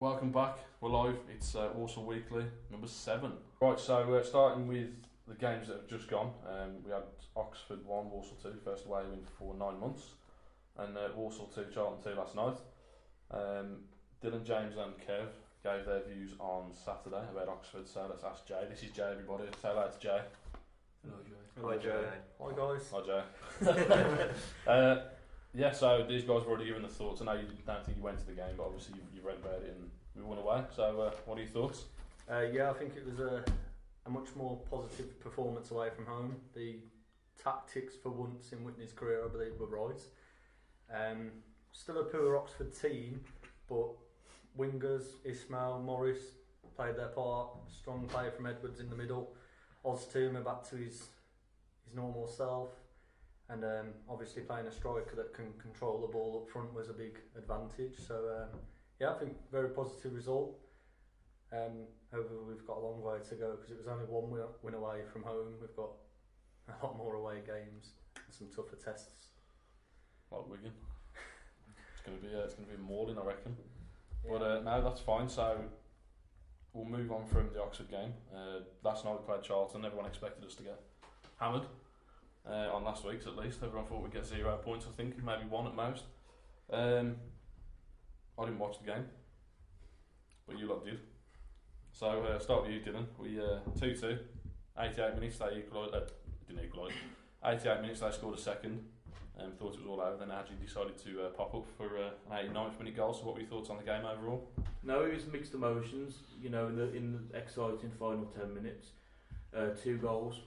Welcome back. We're live. It's Walsall Weekly, number 7. Right, so starting with the games that have just gone. We had Oxford 1, Walsall 2, first away win for 9 months. And Walsall 2, Charlton 2 last night. Dylan, James and Kev gave their views on Saturday about Oxford, so let's ask Jay. This is Jay, everybody. Say hello to Jay. Hello, Jay. Hi, guys. Hi, Jay. Yeah, so these guys have already given their thoughts. I know you don't think you went to the game, but obviously you've read about it and we won away. So what are your thoughts? I think it was a much more positive performance away from home. The tactics for once in Whitney's career, I believe, were right. Still a poor Oxford team, but wingers, Ismail, Morris played their part. Strong play from Edwards in the middle. Oztooma back to his normal self. And obviously playing a striker that can control the ball up front was a big advantage. So I think very positive result. However, we've got a long way to go because it was only one win away from home. We've got a lot more away games and some tougher tests. Like Wigan. It's going to be a mauling, I reckon. Yeah. But no, that's fine. So we'll move on from the Oxford game. Last night we played Charlton. Everyone expected us to get hammered. On last week's at least, everyone thought we'd get 0 points, I think, maybe 1 at most. I didn't watch the game, but you lot did. So start with you, Dylan. We 2-2, 88 minutes they equalised. Didn't equalise. 88 minutes they scored a second. Thought it was all over. Then Adji decided to pop up for an 89th minute goal. So what were your thoughts on the game overall? No, it was mixed emotions. You know, in the exciting final 10 minutes, 2 goals.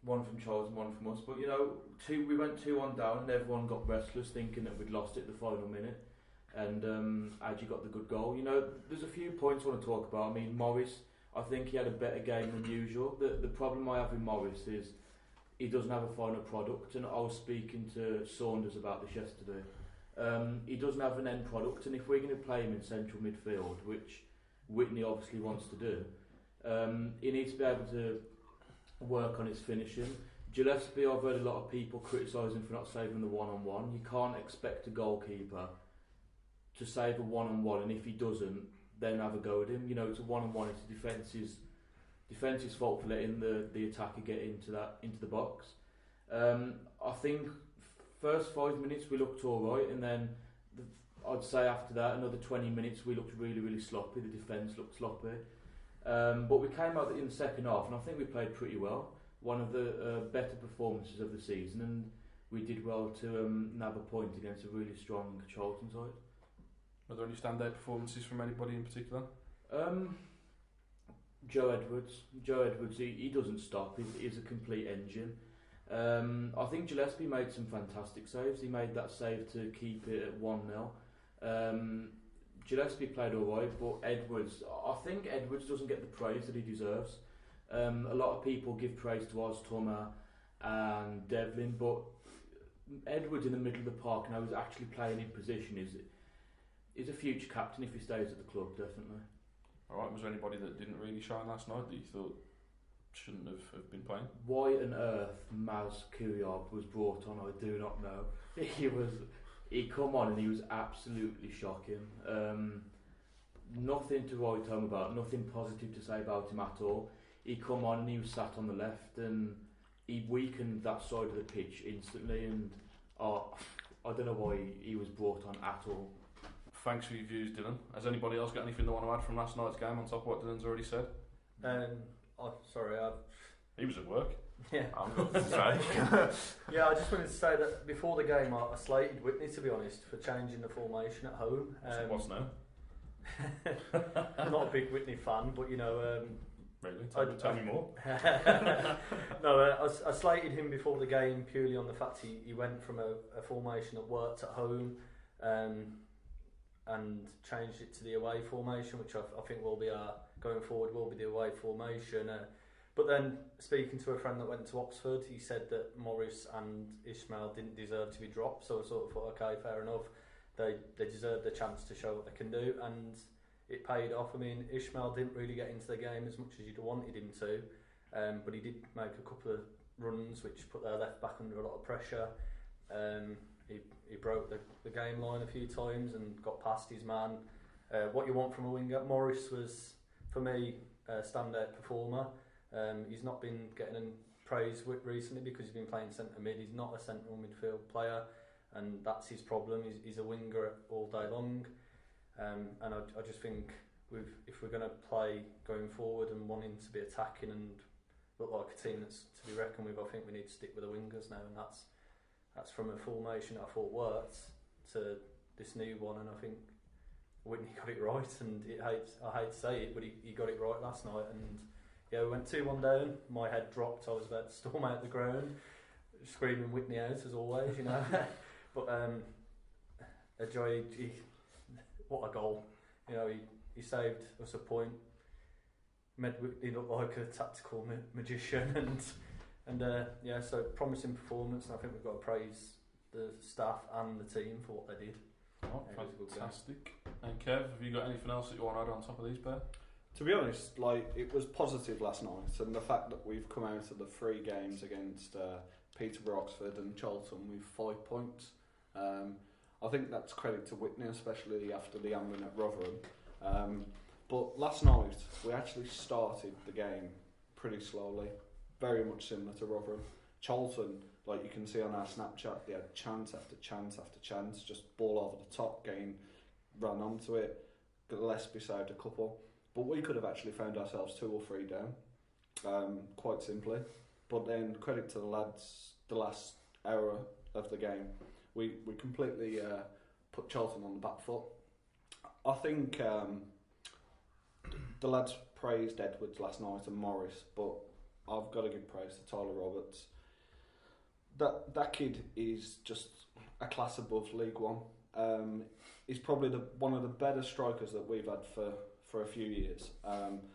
One from Charles and one from us, but you know, we went 2-1 down and everyone got restless thinking that we'd lost it the final minute, and Adji got the good goal. You know, there's a few points I want to talk about. I mean, Morris, I think he had a better game than usual. The problem I have with Morris is he doesn't have a final product, and I was speaking to Saunders about this yesterday. He doesn't have an end product, and if we're going to play him in central midfield, which Whitney obviously wants to do, he needs to be able to work on his finishing. Gillespie, I've heard a lot of people criticising for not saving the one-on-one. You can't expect a goalkeeper to save a one-on-one, and if he doesn't, then have a go at him. You know, it's a one-on-one. It's a defence's fault for letting the attacker get into the box. I think first 5 minutes we looked all right, and then I'd say after that another 20 minutes we looked really, really sloppy. The defence looked sloppy. But we came out in the second half and I think we played pretty well. One of the better performances of the season, and we did well to nab a point against a really strong Charlton side. Were there any standout performances from anybody in particular? Joe Edwards, he doesn't stop. He's a complete engine. I think Gillespie made some fantastic saves. He made that save to keep it at 1-0. Gillespie played alright, but Edwards, I think Edwards doesn't get the praise that he deserves. A lot of people give praise to Oztooma and Devlin, but Edwards in the middle of the park now is actually playing in position. Is a future captain if he stays at the club, definitely. Alright, was there anybody that didn't really shine last night that you thought shouldn't have been playing? Why on earth Maz Kiriab was brought on, I do not know. He come on and he was absolutely shocking. Nothing to write home about, nothing positive to say about him at all. He come on and he was sat on the left and he weakened that side of the pitch instantly, and I don't know why he was brought on at all. Thanks for your views, Dylan. Has anybody else got anything they want to add from last night's game on top of what Dylan's already said? He was at work. Yeah. Sorry. Yeah, I just wanted to say that before the game I slated Whitney, to be honest, for changing the formation at home. What's now? I'm not a big Whitney fan, but you know... Really? Tell me more. No, I slated him before the game purely on the fact he went from a formation that worked at home and changed it to the away formation, which I think will be going forward will be the away formation. But then, speaking to a friend that went to Oxford, he said that Morris and Ismail didn't deserve to be dropped, so I sort of thought, okay, fair enough. They deserved the chance to show what they can do, and it paid off. I mean, Ismail didn't really get into the game as much as you'd wanted him to, but he did make a couple of runs which put their left back under a lot of pressure. He broke the game line a few times and got past his man. what you want from a winger. Morris was, for me, a standout performer. He's not been getting praise recently because he's been playing centre mid. He's not a central midfield player, and that's his problem. He's a winger all day long, and I just think if we're going to play going forward and wanting to be attacking and look like a team that's to be reckoned with, I think we need to stick with the wingers now, and that's from a formation that I thought worked to this new one, and I think Whitney got it right, and I hate to say it, but he got it right last night, and yeah, we went 2-1 down, my head dropped, I was about to storm out the ground, screaming Whitney out as always, you know, but Ajoy, what a goal, you know, he saved us a point, made Whitney look like a tactical magician, and yeah, so promising performance, and I think we've got to praise the staff and the team for what they did. Oh, fantastic. And Kev, have you got anything else that you want to add on top of these, pair? To be honest, like, it was positive last night, and the fact that we've come out of the 3 games against Peterborough, Oxford and Charlton with 5 points, I think that's credit to Whitney, especially after the ambling at Rotherham. But last night we actually started the game pretty slowly, very much similar to Rotherham. Charlton, like you can see on our Snapchat, they had chance after chance after chance, just ball over the top, ran onto it. Gillespie saved a couple, but we could have actually found ourselves 2 or 3 down, quite simply. But then credit to the lads, the last hour of the game, we completely put Charlton on the back foot. I think the lads praised Edwards last night and Morris, but I've got to give praise to Tyler Roberts. That kid is just a class above League One. He's probably one of the better strikers that we've had for a few years,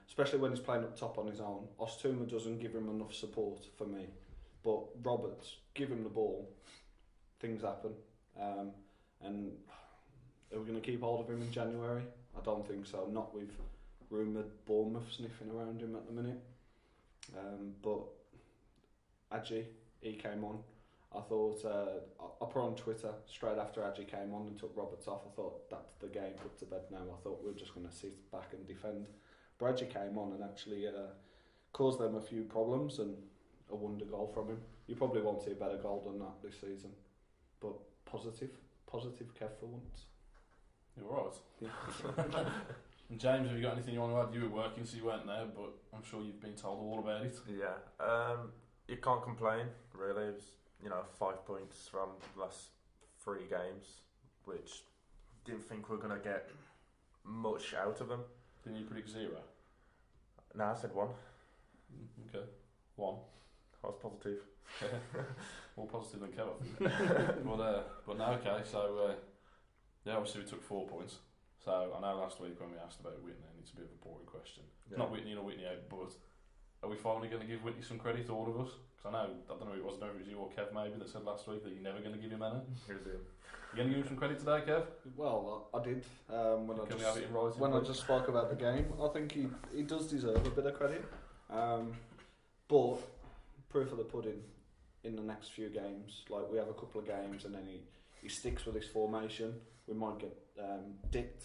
especially when he's playing up top on his own. Ostuma doesn't give him enough support for me, but Roberts, give him the ball, things happen. And are we going to keep hold of him in January? I don't think so, not with rumoured Bournemouth sniffing around him at the minute. But Adji, he came on. I thought, I put on Twitter straight after Adji came on and took Roberts off. I thought, that's the game put to bed now. I thought we're just going to sit back and defend. But Adji came on and actually caused them a few problems, and a wonder goal from him. You probably won't see a better goal than that this season. But positive Kev for once. You're right. Yeah. And James, have you got anything you want to add? You were working, so you weren't there, but I'm sure you've been told all about it. Yeah, you can't complain, really. It was, 5 points from the last 3 games, which didn't think we were going to get much out of them. Didn't you predict 0? No, I said 1. Okay, 1. I was positive. More positive than Kev, I think. But no, okay, so yeah, obviously we took 4 points. So I know last week when we asked about Whitney, and it's a bit of a boring question. Yeah. Not Whitney in or Whitney out, but are we finally going to give Whitney some credit, all of us? Because I don't know who it was, I don't know if it was you or Kev maybe that said last week that you're never going to give him any. Here's him. You going to give him some credit today, Kev? Well, I did. When I just spoke about the game, I think he does deserve a bit of credit. But proof of the pudding in the next few games. Like, we have a couple of games and then he sticks with his formation. We might get dicked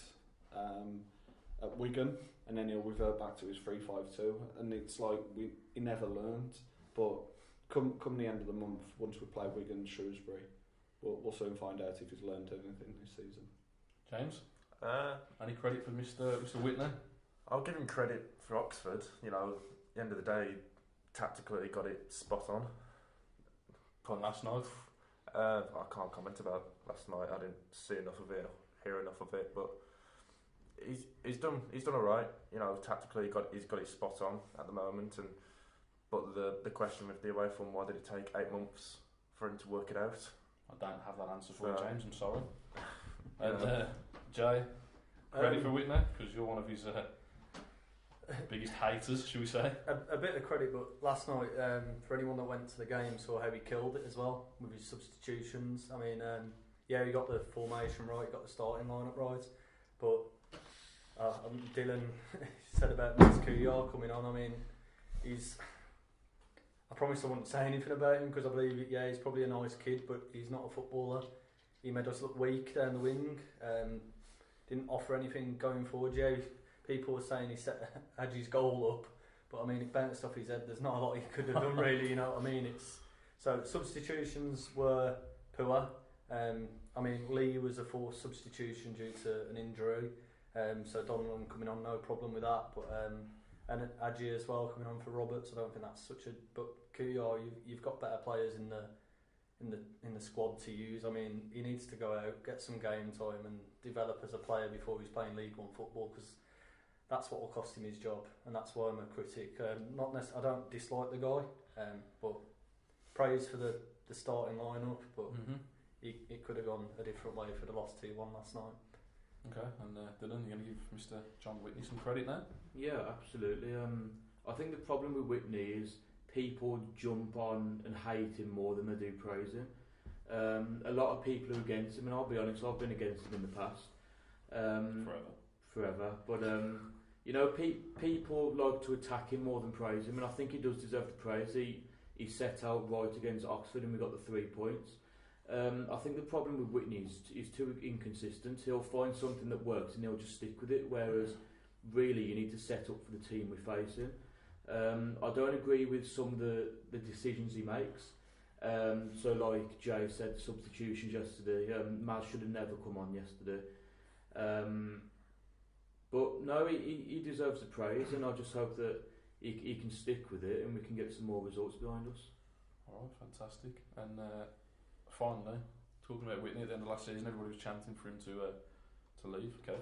at Wigan, and then he'll revert back to his 3-5-2, and it's like he never learned. But come the end of the month, once we play Wigan and Shrewsbury, we'll soon find out if he's learned anything this season. James, any credit for Mr. Whitney? I'll give him credit for Oxford. At the end of the day, tactically he got it spot on. On last night? I can't comment about last night. I didn't see enough of it, hear enough of it, but he's done all right. Tactically he's got it spot on at the moment. But the question with the away form, why did it take 8 months for him to work it out? I don't have that answer for you, James. I'm sorry. And Jay, credit for Whitney, because you're one of his biggest haters, should we say? A bit of credit, but last night, for anyone that went to the game, saw how he killed it as well with his substitutions. I mean, yeah, he got the formation right, he got the starting lineup right, but Dylan said about Max Kuyar coming on. I mean, I promised I wouldn't say anything about him because I believe, he's probably a nice kid, but he's not a footballer. He made us look weak down the wing. didn't offer anything going forward. Yeah, people were saying he set Hadji's goal up, but I mean, it bounced off his head. There's not a lot he could have done really. You know what I mean? So substitutions were poor. I mean, Lee was a forced substitution due to an injury. So Donovan coming on, no problem with that. But and Hadji as well coming on for Roberts. I don't think that's such a. But Kuyar, you've got better players in the squad to use. I mean, he needs to go out, get some game time, and develop as a player before he's playing League One football, because that's what will cost him his job, and that's why I'm a critic. I don't dislike the guy, but praise for the starting lineup. But it could have gone a different way if we'd have lost 2-1 last night. Okay, and Dylan, you're going to give Mr. John Whitney some credit now? Yeah, absolutely. I think the problem with Whitney is people jump on and hate him more than they do praise him. A lot of people are against him, and I'll be honest, I've been against him in the past. Forever. But, people like to attack him more than praise him, and I think he does deserve the praise. He set out right against Oxford and we got the 3 points. I think the problem with Whitney is he's too inconsistent. He'll find something that works and he'll just stick with it, whereas really you need to set up for the team we're facing. I don't agree with some of the decisions he makes. So like Jay said, substitutions yesterday, Maz should have never come on yesterday. But no, he deserves the praise, and I just hope that he can stick with it and we can get some more results behind us. Alright, fantastic. And finally, talking about Whitney at the end of last season, everybody was chanting for him to leave. Okay.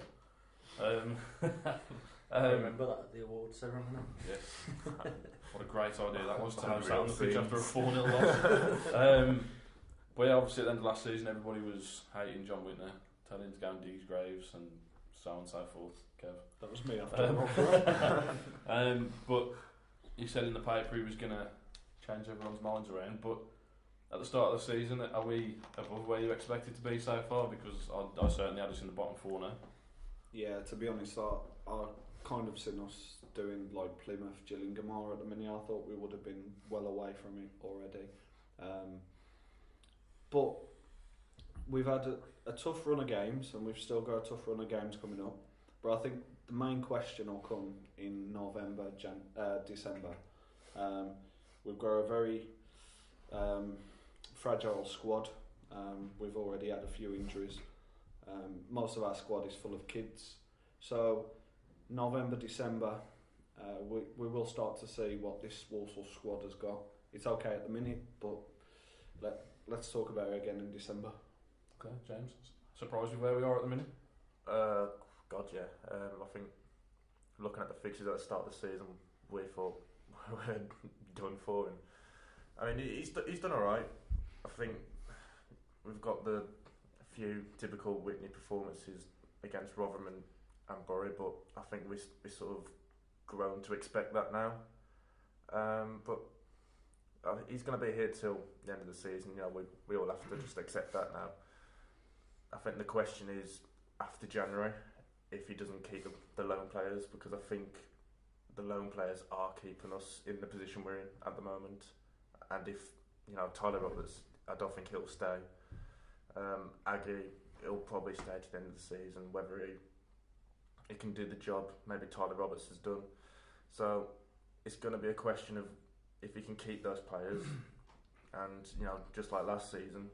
I remember that at the awards ceremony. Yes. What a great idea that was to have sat on the pitch after a 4-0 loss. But yeah, obviously at the end of last season, everybody was hating John Whitney, telling him to go and dig his graves and so on and so forth. Kev. That was me after but he said in the paper he was going to change everyone's minds around. But at the start of the season, are we above where you expected to be so far? Because I certainly had us in the bottom 4 now. Yeah, to be honest, I kind of seen us doing like Plymouth, Gillingham at the minute. I thought we would have been well away from it already. But we've had a tough run of games, and we've still got a tough run of games coming up. But I think the main question will come in November, December. We've got a very fragile squad. We've already had a few injuries. Most of our squad is full of kids. So November, December, we will start to see what this Walsall squad has got. It's okay at the minute, but let's talk about it again in December. Okay, James, surprised with where we are at the minute? God, yeah. I think looking at the fixtures at the start of the season, we thought we were done for him. I mean, he's done all right. I think we've got a few typical Whitney performances against Rotherham and Bury, but I think we sort of grown to expect that now. But he's going to be here till the end of the season. You know, we all have to just accept that now. I think the question is after January, if he doesn't keep the loan players, because I think the loan players are keeping us in the position we're in at the moment. And if Tyler Roberts, I don't think he'll stay. Aggie, he'll probably stay to the end of the season. Whether he can do the job, maybe Tyler Roberts has done. So it's going to be a question of if he can keep those players, and just like last season,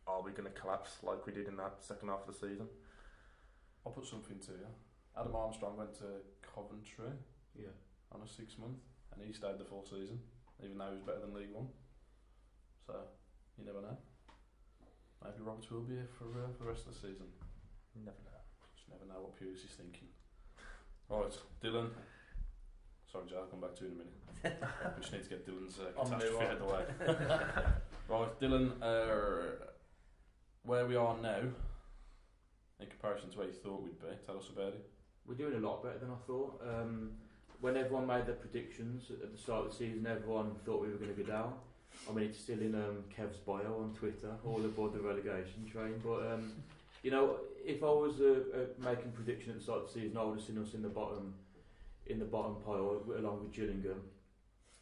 are we going to collapse like we did in that second half of the season? I'll put something to you. Adam Armstrong went to Coventry on a 6-month, and he stayed the full season, even though he was better than League One. So you never know. Maybe Roberts will be here for the rest of the season. You never know. Just never know what Pulis is thinking. Right, Dylan. Sorry, Joe, I'll come back to you in a minute. We just need to get Dylan's catastrophe out of the way. Right, Dylan, where we are now, in comparison to where you thought we'd be, tell us about it. We're doing a lot better than I thought. When everyone made their predictions at the start of the season, everyone thought we were going to go down. I mean, it's still in Kev's bio on Twitter, all aboard the relegation train. But if I was making a prediction at the start of the season, I would have seen us in the bottom pile along with Gillingham.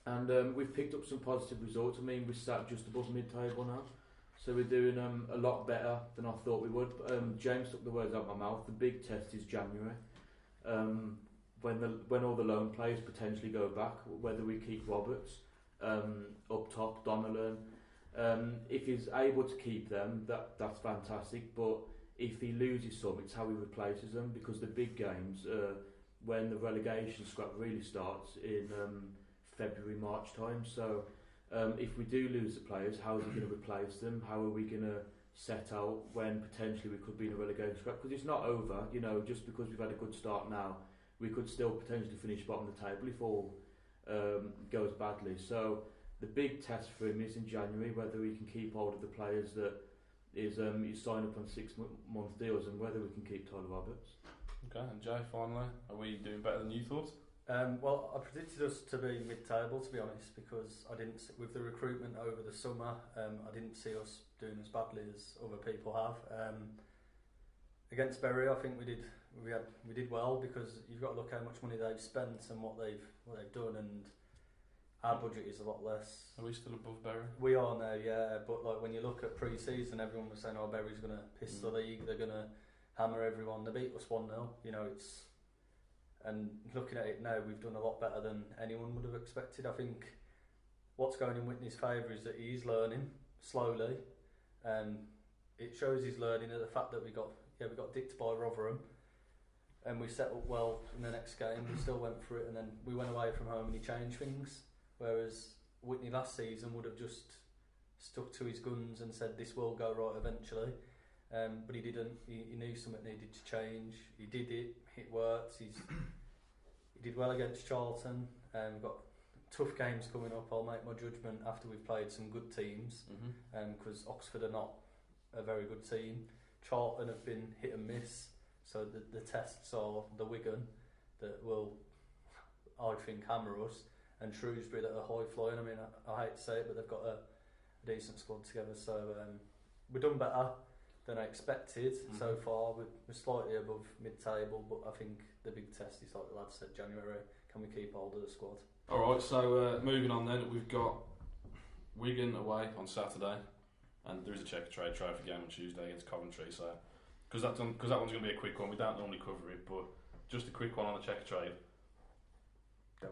And we've picked up some positive results. I mean, we're sat just above mid-table now. So we're doing a lot better than I thought we would. James took the words out of my mouth. The big test is January. When all the loan players potentially go back, whether we keep Roberts up top, Donnellan. If he's able to keep them, that's fantastic. But if he loses some, it's how he replaces them, because the big games, when the relegation scrap really starts in February, March time. So if we do lose the players, how is he going to replace them? How are we going to set out when potentially we could be in a relegation scrap? Because it's not over, you know, just because we've had a good start now, we could still potentially finish bottom of the table if all goes badly. So the big test for him is in January, whether we can keep hold of the players that is signed up on 6-month deals, and whether we can keep Tyler Roberts. Okay, and Jay, finally, are we doing better than you thought? Well, I predicted us to be mid-table, to be honest, because I didn't, with the recruitment over the summer, I didn't see us doing as badly as other people have. Against Bury, I think we did well, because you've got to look how much money they've spent and what they've done, and our budget is a lot less. Are we still above Bury? We are now, yeah. But like when you look at pre-season, everyone was saying, "Oh, Bury's going to piss the league. They're going to hammer everyone." They beat us 1-0. You know, it's. And looking at it now, we've done a lot better than anyone would have expected. I think what's going in Whitney's favour is that he's learning slowly. It shows he's learning at the fact that we got dicked by Rotherham, and we set up well in the next game. We still went for it, and then we went away from home and he changed things. Whereas Whitney last season would have just stuck to his guns and said this will go right eventually. But he didn't. He knew something needed to change. He did it. It worked. He did well against Charlton. We've got tough games coming up. I'll make my judgment after we've played some good teams. Because Oxford are not a very good team. Charlton have been hit and miss. So the tests are the Wigan that will, I think, hammer us, and Shrewsbury that are high flying. I mean, I hate to say it, but they've got a decent squad together. So we've done better than I expected so far. We're slightly above mid-table, but I think the big test is, like the lads said, January. Can we keep hold of the squad? Alright, so moving on then, we've got Wigan away on Saturday, and there is a checker trade trophy game on Tuesday against Coventry. So because that one's going to be a quick one, we don't normally cover it, but just a quick one on the checker trade.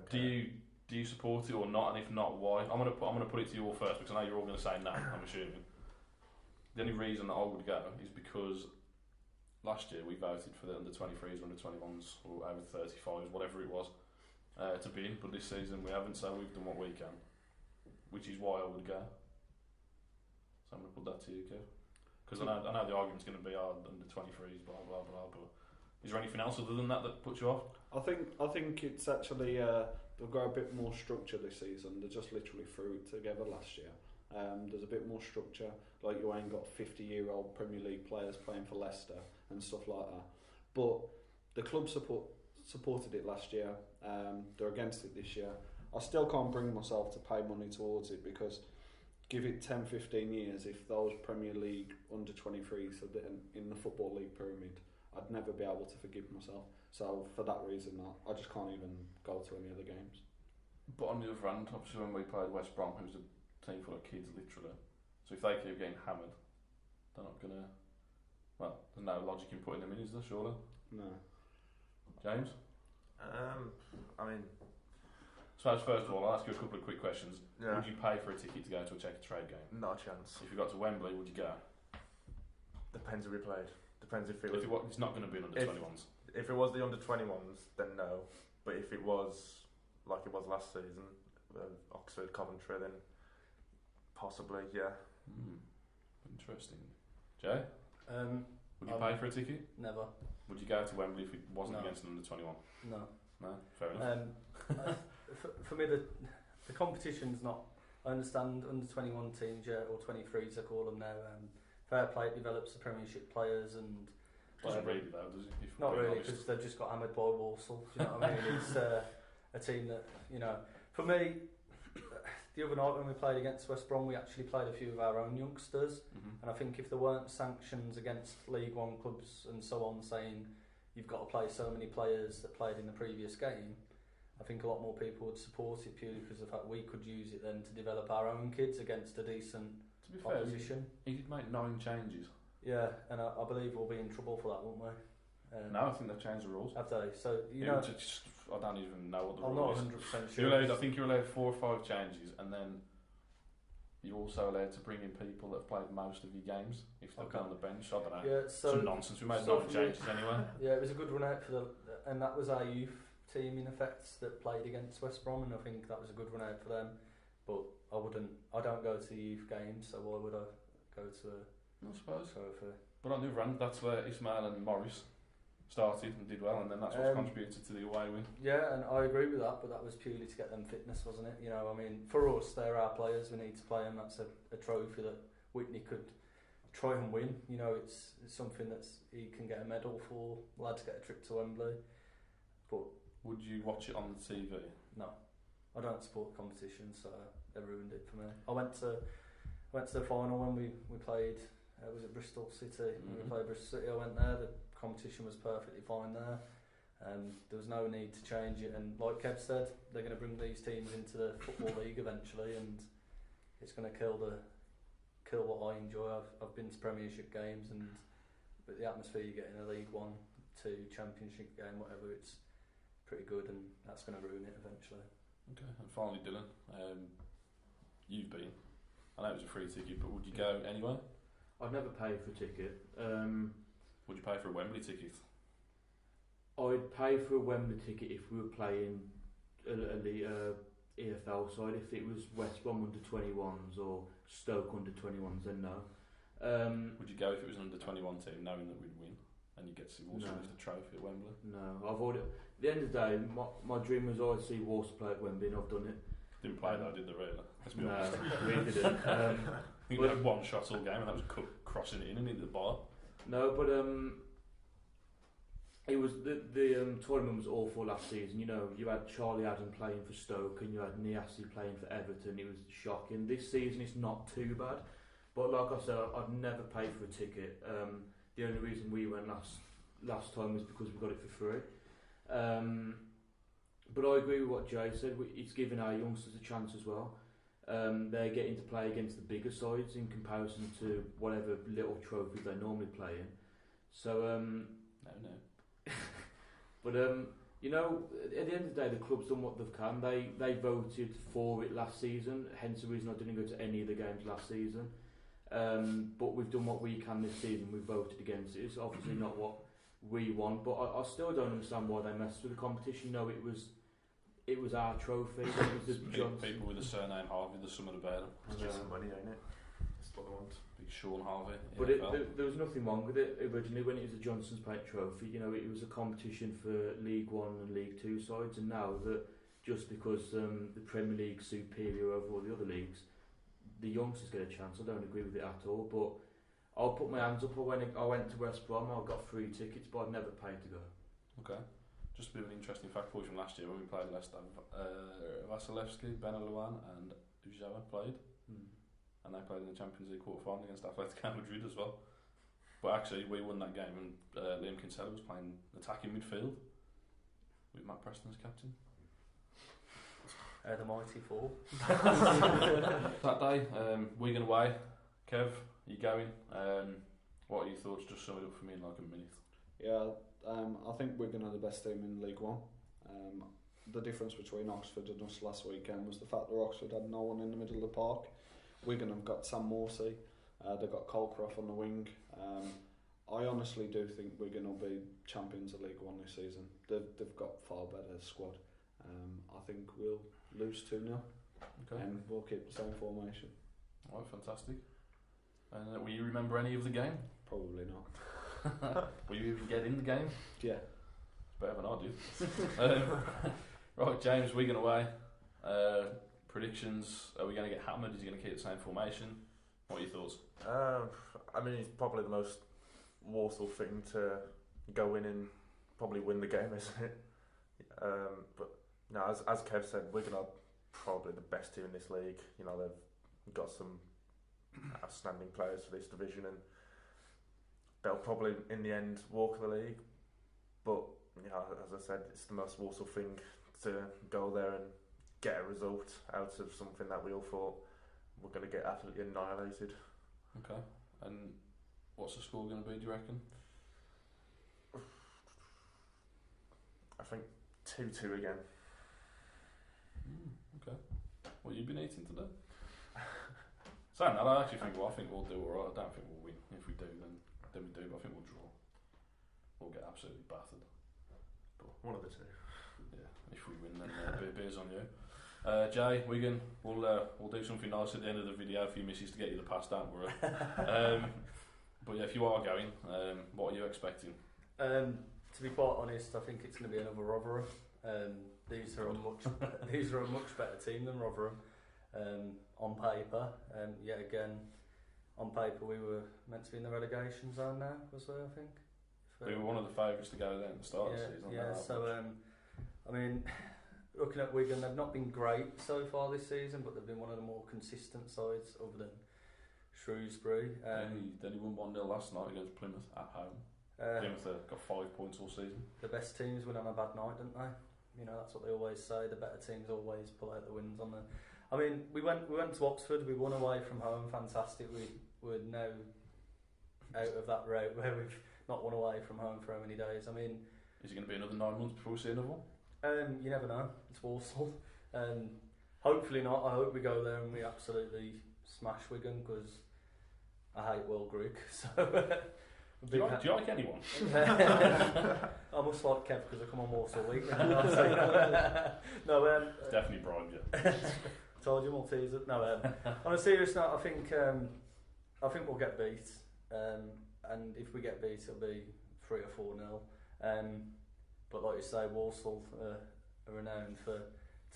Do you support it or not? And if not, why? I'm going to put it to you all first, because I know you're all going to say no. I'm assuming. The only reason that I would go is because last year we voted for the under 23s, under 21s, or over 35s, whatever it was, to be in. But this season we haven't, so we've done what we can, which is why I would go. So I'm going to put that to you, Kev. Because I know the argument's going to be under 23s, blah blah blah. But is there anything else other than that puts you off? I think it's actually they've got a bit more structure this season. They just literally threw it together last year. There's a bit more structure, like you ain't got 50-year-old Premier League players playing for Leicester and stuff like that. But the club supported it last year. They're against it this year. I still can't bring myself to pay money towards it, because give it 10-15 years, if those Premier League under 23s are in the Football League pyramid, I'd never be able to forgive myself. So for that reason, I just can't even go to any other games. But on the other hand, obviously when we played West Brom, who's a team full of kids, literally. So if they keep getting hammered, they're not going to... Well, there's no logic in putting them in, is there, surely? No. James? I mean... So first of all, I'll ask you a couple of quick questions. Yeah. Would you pay for a ticket to go to a checker trade game? Not a chance. If you got to Wembley, would you go? Depends who we played. Depends if it But was... it's not going to be an under 21s. If it was the under 21s, then no. But if it was like it was last season, Oxford, Coventry, then possibly, yeah. Interesting. Jay? Would you I've pay for a ticket? Never. Would you go to Wembley if it wasn't No. against an under 21? No. No? Fair enough. For me, the competition's not. I understand under 21 teams, yeah, or 23s, I call them now. Fair play, it develops the Premiership players and. Doesn't whatever. really though, does it? If Not we're really, honest. because they've just got hammered by Walsall. Do you know what I mean? It's a team that, you know. For me, the other night when we played against West Brom, we actually played a few of our own youngsters. And I think if there weren't sanctions against League One clubs and so on saying you've got to play so many players that played in the previous game, I think a lot more people would support it purely because of the fact we could use it then to develop our own kids against a decent To be fair, opposition. he did make 9 changes. Yeah, and I believe we'll be in trouble for that, won't we? No, I think they've changed the rules. Have they? So I don't even know what the I'm rule not is. 100% sure. I think you're allowed 4 or 5 changes, and then you're also allowed to bring in people that have played most of your games if they've been on the bench. I don't know. Yeah, so some nonsense. We made so 9 changes anyway. Yeah, it was a good run out and that was our youth team in effect that played against West Brom, and I think that was a good run out for them. But I don't go to youth games, so why would I go to? I suppose. Go for. But on the other hand, that's where Ismail and Morris started and did well, and then that's what contributed to the away win. Yeah, and I agree with that, but that was purely to get them fitness, wasn't it? You know, I mean, for us, they're our players. We need to play them. That's a trophy that Whitney could try and win. You know, it's something he can get a medal for. Lads get a trip to Wembley. But would you watch it on the TV? No, I don't support competition, so they ruined it for me. I went to the final when we played. Was it Bristol City? When we played Bristol City, I went there. The competition was perfectly fine there. There was no need to change it, and like Kev said, they're going to bring these teams into the Football League eventually, and it's going to kill what I enjoy. I've been to Premiership games, but the atmosphere you get in a League 1, 2, Championship game, whatever, it's pretty good, and that's going to ruin it eventually. Okay, and finally, Dylan, you've been. I know it was a free ticket, but would you go anyway? I've never paid for a ticket. Would you pay for a Wembley ticket? I'd pay for a Wembley ticket if we were playing a EFL side. If it was West Brom under 21s or Stoke under 21s, then no. Would you go if it was an under 21 team, knowing that we'd win, and you get to see Walsall lift the trophy at Wembley? No, I've already. At the end of the day, my dream was always to see Walsall play at Wembley, and I've done it. Didn't play though, did they really? Let's be no, honest. we didn't. I think we had 1 shot all game, and that was crossing it in and into the bar. No, but it was the tournament was awful last season. You know, you had Charlie Adam playing for Stoke, and you had Niasse playing for Everton. It was shocking. This season it's not too bad, but like I said, I've never paid for a ticket. The only reason we went last time was because we got it for free. But I agree with what Jay said. It's giving our youngsters a chance as well. They're getting to play against the bigger sides in comparison to whatever little trophies they normally play in. So, no. But you know, at the end of the day, the club's done what they've can. They voted for it last season, hence the reason I didn't go to any of the games last season. But we've done what we can this season. We've voted against it. It's obviously not what we want, but I still don't understand why they messed with the competition. No, it was our trophy. It was the people with the surname Harvey, there's some of the better. It's just some money, ain't it? That's what they want. Big Sean Harvey. But there was nothing wrong with it originally when it was a Johnson's Paint Trophy. You know, it was a competition for League 1 and League 2 sides, and now that just because the Premier League's superior over all the other leagues, the youngsters get a chance. I don't agree with it at all, but I'll put my hands up. I went to West Brom, I got free tickets, but I'd never paid to go. Okay. Just a bit of an interesting fact for you from last year when we played Leicester. Vasilevsky, Benalouan and Ujava played. And they played in the Champions League quarter-final against Atletico Madrid as well. But actually, we won that game, and Liam Kinsella was playing attacking midfield with Matt Preston as captain. The mighty four. That day, Wigan away. Kev, you going? What are your thoughts? Just sum it up for me in like a minute. Yeah, I think Wigan are the best team in League 1. The difference between Oxford and us last weekend was the fact that Oxford had no one in the middle of the park. Wigan have got Sam Morsey, they've got Colcroft on the wing. I honestly do think Wigan will be champions of League 1 this season. They've got far better squad. I think we'll lose 2-0 and we'll keep the same formation. Alright, fantastic. And will you remember any of the game? Probably not. Will you even get in the game? Yeah. It's better than I did. Right, James, Wigan away. Predictions, are we going to get hammered? Is he going to keep the same formation? What are your thoughts? I mean, it's probably the most Walsall thing to go in and probably win the game, isn't it? But no, as Kev said, Wigan are probably the best team in this league. You know, they've got some outstanding players for this division, and they'll probably in the end walk the league. But you know, as I said, it's the most Walsall thing to go there and get a result out of something that we all thought we're going to get absolutely annihilated. Okay. And what's the score going to be, do you reckon? I think 2-2 again. Okay. What you been eating today? Saying that, I think we'll do alright. I don't think we'll win. If we do, then we do. But I think we'll draw. We'll get absolutely battered. But one of the two. Yeah. If we win, then beers on you. Jay, Wigan, we'll do something nice at the end of the video for your missus to get you the pass. Don't worry. But yeah, if you are going, what are you expecting? To be quite honest, I think it's going to be another Rotherham. These are a much better team than Rotherham on paper. Yet again, on paper we were meant to be in the relegation zone now, was we? I think. We were one of the favourites to go there at the start of the season. Yeah, so I mean, looking at Wigan, they've not been great so far this season, but they've been one of the more consistent sides other than Shrewsbury. Then he won 1-0 last night against Plymouth at home. Plymouth got 5 points all season. The best teams win on a bad night, don't they? You know, that's what they always say. The better teams always pull out the wins on the. I mean, we went to Oxford. We won away from home. Fantastic. We're now out of that route where we've not won away from home for how many days. I mean, is it going to be another 9 months before we see another one? You never know. It's Walsall. Hopefully not. I hope we go there and we absolutely smash Wigan because I hate Will Grigg. So. Do you like anyone? I must like Kev because I come on Walsall week. No, it's definitely bribed you. Told you Maltese. No, on a serious note, I think we'll get beat. And if we get beat, it'll be 3 or 4-0. But like you say, Walsall are renowned for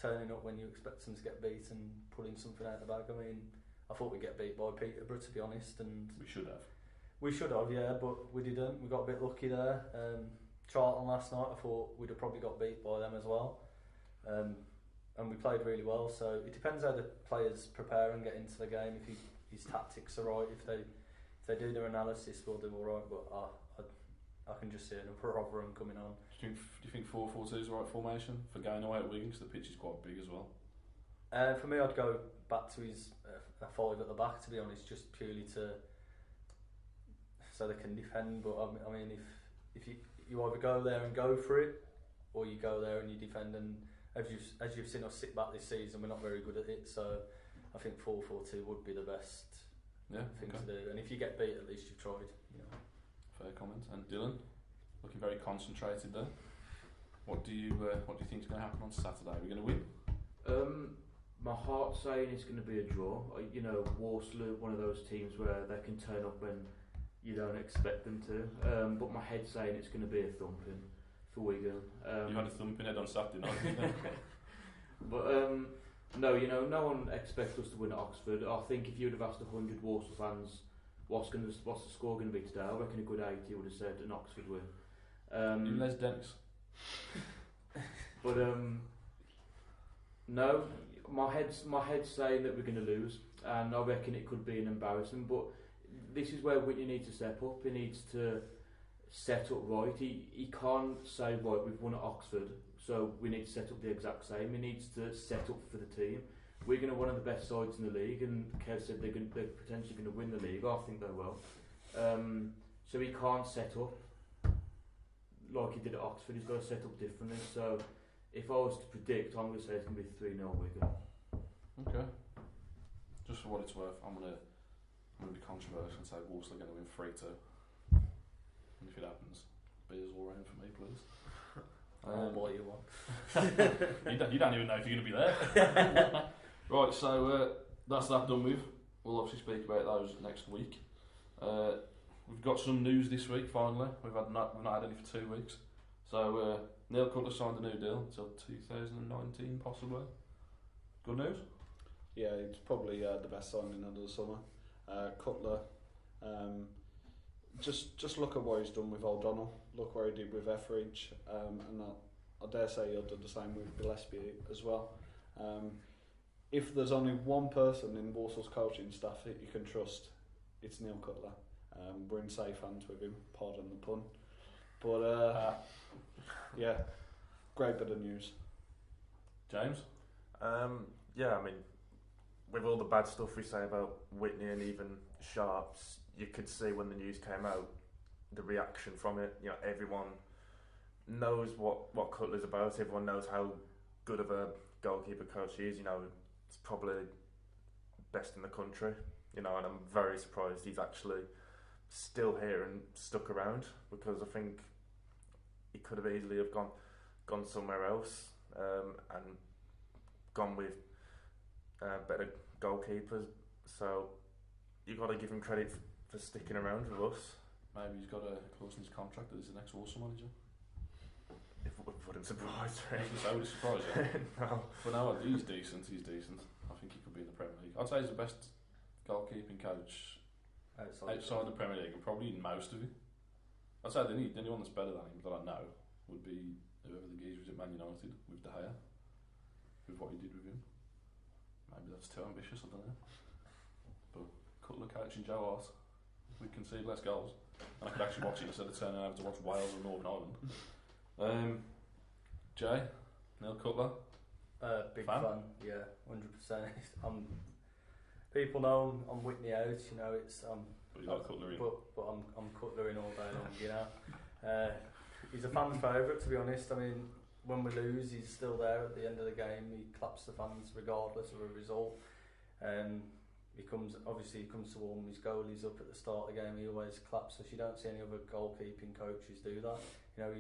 turning up when you expect them to get beat and pulling something out of the bag. I mean, I thought we'd get beat by Peterborough, to be honest, and we should have. We should have, yeah, but we didn't. We got a bit lucky there. Charlton last night, I thought we'd have probably got beat by them as well. And we played really well, so it depends how the players prepare and get into the game. If his tactics are right, if they do their analysis, we'll do all right. But I can just see another Rotherham coming on. Do you think 4-4-2 is the right formation for going away at Wigan? Because the pitch is quite big as well. For me, I'd go back to his 5 at the back, to be honest, just purely so they can defend. But I mean, if you either go there and go for it, or you go there and you defend. And as you've seen us sit back this season, we're not very good at it. So I think 4-4-2 would be the best thing to do. And if you get beat, at least you've tried. You know. Fair comment. And Dylan, looking very concentrated there. What do you think is going to happen on Saturday? Are we going to win? My heart's saying it's going to be a draw. You know, Walsall are one of those teams where they can turn up when you don't expect them to. But my head's saying it's going to be a thumping for Wigan. You had a thumping head on Saturday night, didn't you? But no, you know, no one expects us to win at Oxford. I think if you'd have asked 100 Walsall fans what's the score going to be today, I reckon a good 80 would have said an Oxford win. Even Les Dennis. But no, my head's saying that we're going to lose, and I reckon it could be an embarrassment. But this is where Whitney needs to step up. He needs to set up right. He can't say, right, we've won at Oxford, so we need to set up the exact same. He needs to set up for the team. We're going to one of the best sides in the league, and Kev said they're potentially going to win the league. I think they will. So he can't set up like he did at Oxford. He's got to set up differently. So if I was to predict, I'm going to say it's going to be 3-0 Wigan. Okay. Just for what it's worth, I'm going to be controversial and say Walsall are going to win 3-2. And if it happens, beers all round for me, please. I'll buy you one. you don't even know if you're going to be there. Right, so that's that done with. We'll obviously speak about those next week. We've got some news this week, finally. We've not had any for 2 weeks. So Neil Cutler signed a new deal until 2019, possibly. Good news? Yeah, it's probably the best signing of the summer. Cutler, just look at what he's done with O'Donnell. Look what he did with Etheridge, and I dare say he'll do the same with Gillespie as well. If there's only one person in Walsall's coaching staff that you can trust, it's Neil Cutler. We're in safe hands with him, pardon the pun. But yeah, great bit of news. James? Yeah, I mean, with all the bad stuff we say about Whitney and even Sharps, you could see when the news came out, the reaction from it. You know, everyone knows what Cutler's about. Everyone knows how good of a goalkeeper coach he is. You know, it's probably best in the country. You know, and I'm very surprised he's actually still here and stuck around, because I think he could have easily have gone somewhere else and gone with better goalkeepers. So you've got to give him credit for sticking around with us. Maybe he's got a clause in his contract that he's the next Walsall manager. It wouldn't surprise me. I would surprise you. No. But no, he's decent. I think he could be in the Premier League. I'd say he's the best goalkeeping coach outside the Premier League, and probably in most of it. I'd say the only one that's better than him that I know would be whoever the geezer was at Man United with De Gea, with what he did with him. Maybe that's too ambitious, I don't know. But Cutler coaching Joe Hart, we concede less goals, and I could actually watch it instead of turning over to watch Wales and Northern Ireland. Jay, Neil Cutler, big fan? fan, yeah, 100%. People know I'm Whitney out, you know. But you like Cutler in. But I'm Cutler in all day long, you know. He's a fan favourite, to be honest. I mean, when we lose, he's still there at the end of the game. He claps the fans regardless of a result. He comes to warm his goalies up at the start of the game. He always claps us. You don't see any other goalkeeping coaches do that. You know,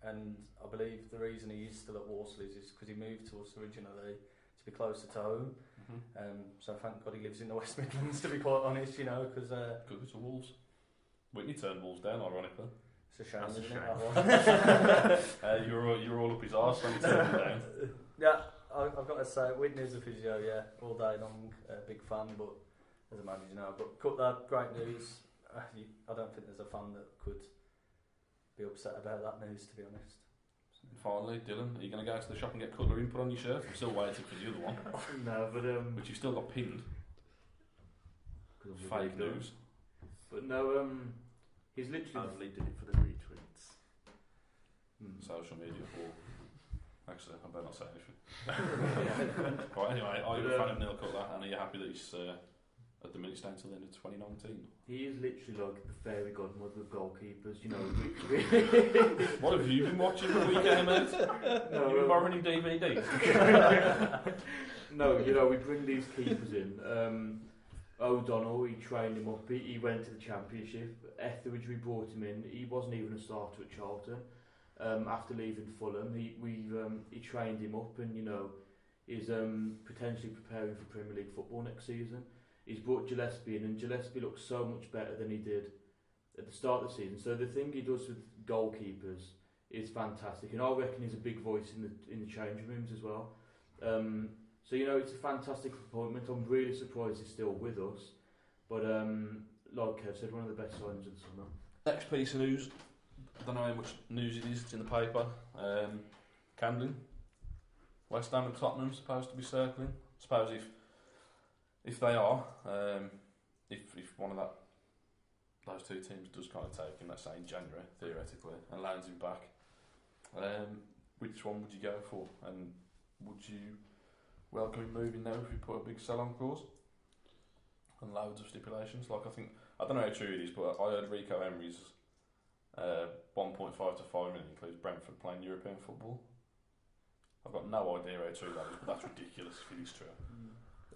and I believe the reason he is still at Walsall is because he moved to us originally to be closer to home. So thank God he lives in the West Midlands, to be quite honest, you know, because Good to Wolves. Whitney turned Wolves down, ironically. it's a shame, That's a isn't it, shame. that one? You're all up his arse when he turned him down. Yeah, I've got to say, Whitney's a physio, yeah, all day long, big fan, but as a manager now. But Cutler, great news. I don't think there's a fan that could be upset about that news, to be honest. Finally, Dylan, are you going to go to the shop and get Cutler in put on your shirt? I'm still waiting for the other one, No, but which you still got pinned. Fake news. But no, he's literally Only did it for the retweets. Social media for. Actually, I better not say anything. Right, anyway, are you a fan of Neil Cutler, and are you happy that he's at the minute staying until the end of 2019? He is literally like the fairy godmother of goalkeepers, you know. What have you been watching the weekend, mate? No, You've been borrowing him DVDs? No, you know, we bring these keepers in. O'Donnell, he trained him up. He went to the championship. Etheridge, we brought him in. He wasn't even a starter at Charlton. After leaving Fulham, he trained him up, and you know, is potentially preparing for Premier League football next season. He's brought Gillespie in, and Gillespie looks so much better than he did at the start of the season. So the thing he does with goalkeepers is fantastic, and I reckon he's a big voice in the changing rooms as well. So you know, it's a fantastic appointment. I'm really surprised he's still with us, but like Kev said, one of the best signings of the summer. Next piece of news. I don't know how much news it is. It's in the paper. Camden, West Ham and Tottenham supposed to be circling. I suppose if they are, if one of those two teams does kind of take him, let's say in January theoretically, and lands him back, which one would you go for? And would you welcome him moving now if we put a big sell-on clause and loads of stipulations? Like I don't know how true it is, but I heard Rico Emery's 1.5 to 5 million includes Brentford playing European football. I've got no idea how true that is, but that's ridiculous if it is true.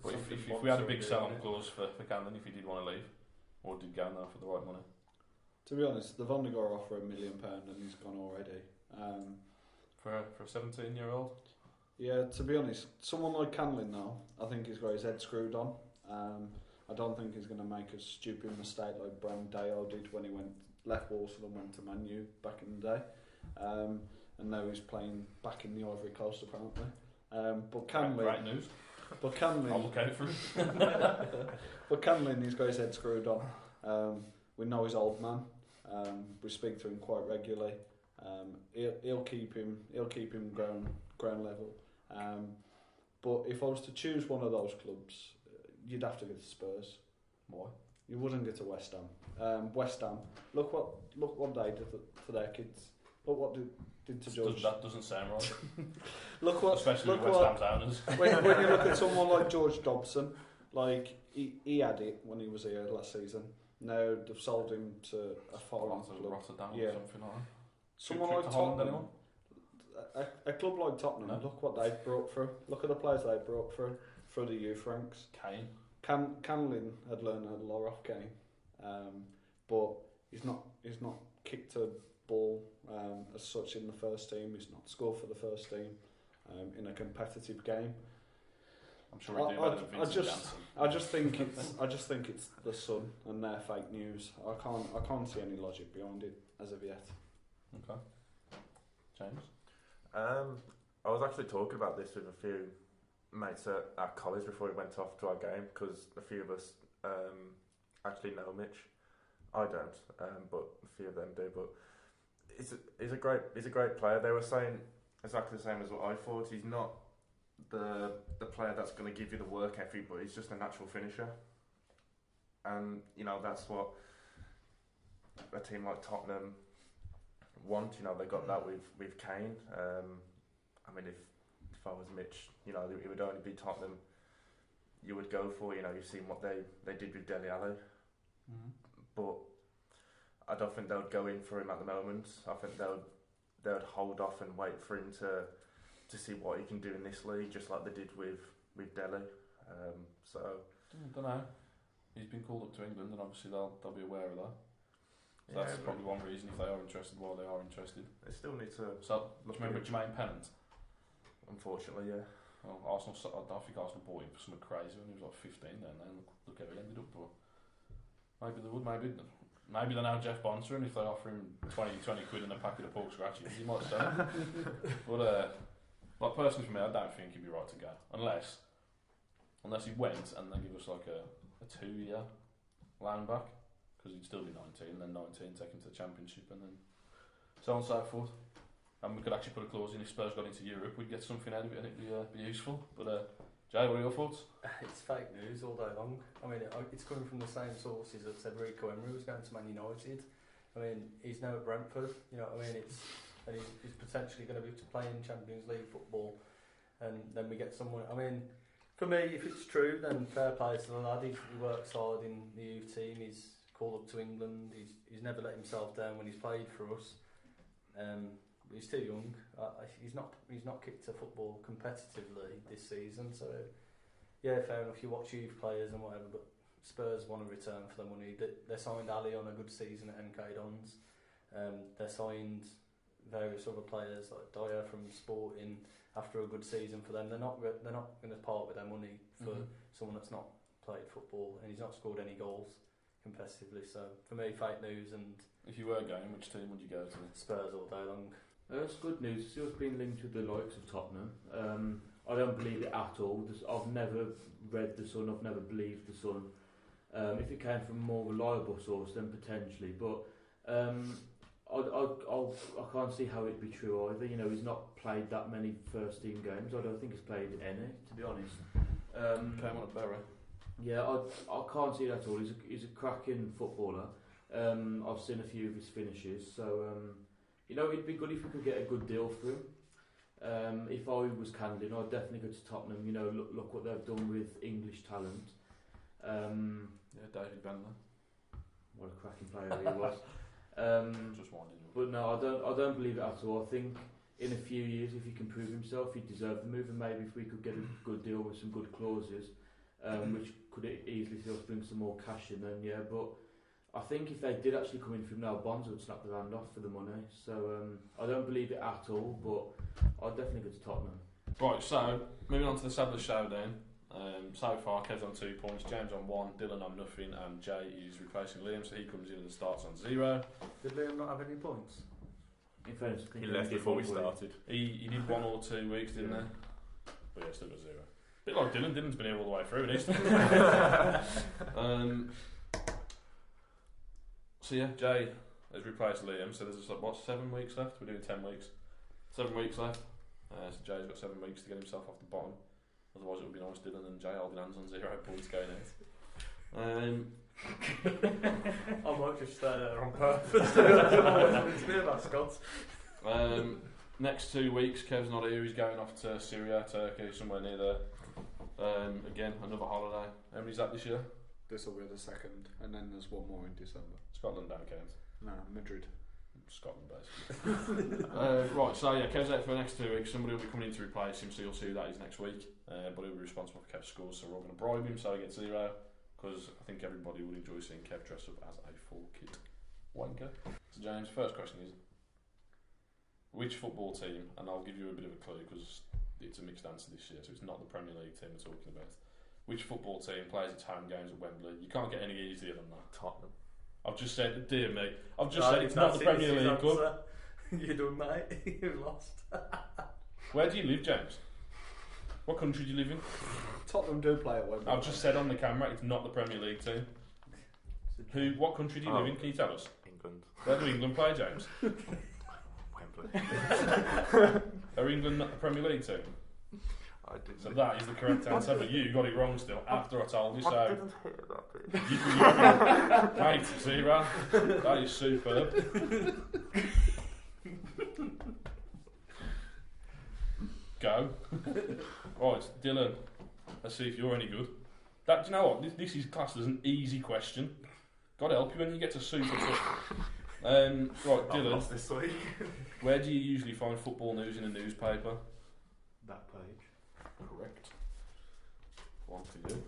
But if we had a big sell-on clause for Camden, if he did want to leave, or did go now for the right money? To be honest, they've only got to offer £1 million and he's gone already. For a 17-year-old? Yeah, to be honest, someone like Canlin now, I think he's got his head screwed on. I don't think he's going to make a stupid mistake like Bram Deo did when he left Walsall and went to Man U back in the day. And now he's playing back in the Ivory Coast apparently. But Canlin, Great news. But Canlin, I'll look out for him. but Canlin, he's got his head screwed on. We know he's old man. We speak to him quite regularly. He'll keep him ground level. But if I was to choose one of those clubs, you'd have to go to Spurs. Why? You wouldn't get to West Ham. West Ham, look what they did to their kids. Look what did to George. That doesn't sound right. Especially Especially with West Ham's owners. when you look at someone like George Dobson, like he had it when he was here last season. Now they've sold him to a foreign club. Rotterdam Yeah. or something like that. Someone Trip like to Holland, Tottenham. A club like Tottenham, No. look what they've brought through. Look at the players they've brought through the youth ranks. Kane. Canlin had learned a lot off Kane, but he's not kicked a ball as such in the first team. He's not scored for the first team in a competitive game. I'm sure he'd do better than Vincent Janssen. I just think it's the Sun and their fake news. I can't see any logic behind it as of yet. Okay. James? I was actually talking about this with a few mates at our college before we went off to our game, because a few of us actually know Mitch. I don't, but a few of them do. But he's a great player. They were saying exactly the same as what I thought. He's not the player that's going to give you the work ethic, but he's just a natural finisher. And that's what a team like Tottenham want. They got that with Kane. I mean, if I was Mitch, it would only be Tottenham you would go for. You've seen what they did with Dele Alli. Mm-hmm. But I don't think they would go in for him at the moment. I think they would hold off and wait for him to see what he can do in this league, just like they did with Dele. So I don't know. He's been called up to England, and obviously they'll be aware of that. So yeah, that's probably one reason if they are interested, why they are interested. They still need to. So, do you remember Jermaine Pennant? Unfortunately, yeah. Well, Arsenal. I think Arsenal bought him for something crazy when he was like 15. Then look how he ended up. But maybe they would. Maybe they know Jeff Bonser, and if they offer him 20 quid and a packet of pork scratches, he might stay. But personally for me, I don't think he'd be right to go unless he went and they give us like a 2-year loan back, because he'd still be 19, and then 19 take him to the Championship, and then so on and so forth. And we could actually put a clause in if Spurs got into Europe, we'd get something out of it and it'd be useful. But Jay, what are your thoughts? It's fake news all day long. I mean, it's coming from the same sources that said Rico Emery was going to Man United. I mean, he's now at Brentford. You know what I mean? He's potentially going to be playing Champions League football, and then we get someone. I mean, for me, if it's true, then fair play to the lad. He works hard in the youth team. He's called up to England. He's never let himself down when he's played for us. He's too young. He's not kicked a football competitively this season. So yeah, fair enough. You watch youth players and whatever, but Spurs want to return for the money. They signed Ali on a good season at MK Dons. They signed various other players like Dyer from Sporting after a good season for them. They're not going to part with their money for someone that's not played football, and he's not scored any goals competitively. So for me, fake news. And if you were going, which team would you go to? Spurs all day long. It's good news. It's still been linked with the likes of Tottenham. I don't believe it at all. I've never read the Sun. I've never believed the Sun. If it came from a more reliable source, then potentially. But I can't see how it'd be true either. He's not played that many first team games. I don't think he's played any, to be honest. Came on a berry. Yeah, I can't see that at all. He's a cracking footballer. I've seen a few of his finishes, so it'd be good if we could get a good deal for him. If I was Camden, I'd definitely go to Tottenham. Look what they've done with English talent. Yeah, David Benler. What a cracking player he was. Just winding up. But no, I don't believe it at all. I think in a few years, if he can prove himself, he'd deserve the move, and maybe if we could get a good deal with some good clauses, which could easily see us bring some more cash in, then yeah. But I think if they did actually come in from now, Bonds would snap the hand off for the money. So I don't believe it at all, but I'd definitely go to Tottenham. Right, so moving on to the Sabbath showdown. So far, Kev's on 2 points, James on 1, Dylan on nothing, and Jay is replacing Liam, so he comes in and starts on 0. Did Liam not have any points? In fairness, I think He left before we started. He did 1 or 2 weeks, didn't he? But yeah, still got 0. Bit like Dylan. Dylan's been here all the way through, and he's so yeah, Jay has replaced Liam, so there's 7 weeks left? We're doing 10 weeks. 7 weeks left. So Jay's got 7 weeks to get himself off the bottom. Otherwise, it would be nice Dylan and Jay holding hands on 0 points going out. I might just stay there on purpose. It's a bit about Scott. Next 2 weeks, Kev's not here. He's going off to Syria, Turkey, somewhere near there. Again, another holiday. How many's that this year? This will be the second, and then there's one more in December. Scotland don't count. No, Madrid. Scotland, basically. Right, so yeah, Kev's out for the next 2 weeks. Somebody will be coming in to replace him, so you'll see who that is next week. But he'll be responsible for Kev's scores, so we're all going to bribe him so he gets 0, because I think everybody will enjoy seeing Kev dress up as a full kid wanker. So James, first question is, which football team, and I'll give you a bit of a clue because it's a mixed answer this year, so it's not the Premier League team we're talking about. Which football team plays its home games at Wembley? You can't get any easier than that. Tottenham. I've just said, dear me, I've just said it's not the Premier League club. You done, mate? You lost. Where do you live, James? What country do you live in? Tottenham do play at Wembley. I've just said on the camera it's not the Premier League team. What country do you live in? Can you tell us? England. Where do England play, James? Wembley. Are England not the Premier League team? I didn't. So that is the correct answer, but you got it wrong still after I told you. I So, didn't hear that bit. mate, 0. That is superb. Go. Right, Dylan. Let's see if you're any good. Do you know what? This is classed as an easy question. God help you when you get to super tough. Right, Dylan. Lost this week. Where do you usually find football news in a newspaper? That page. Correct. One for you.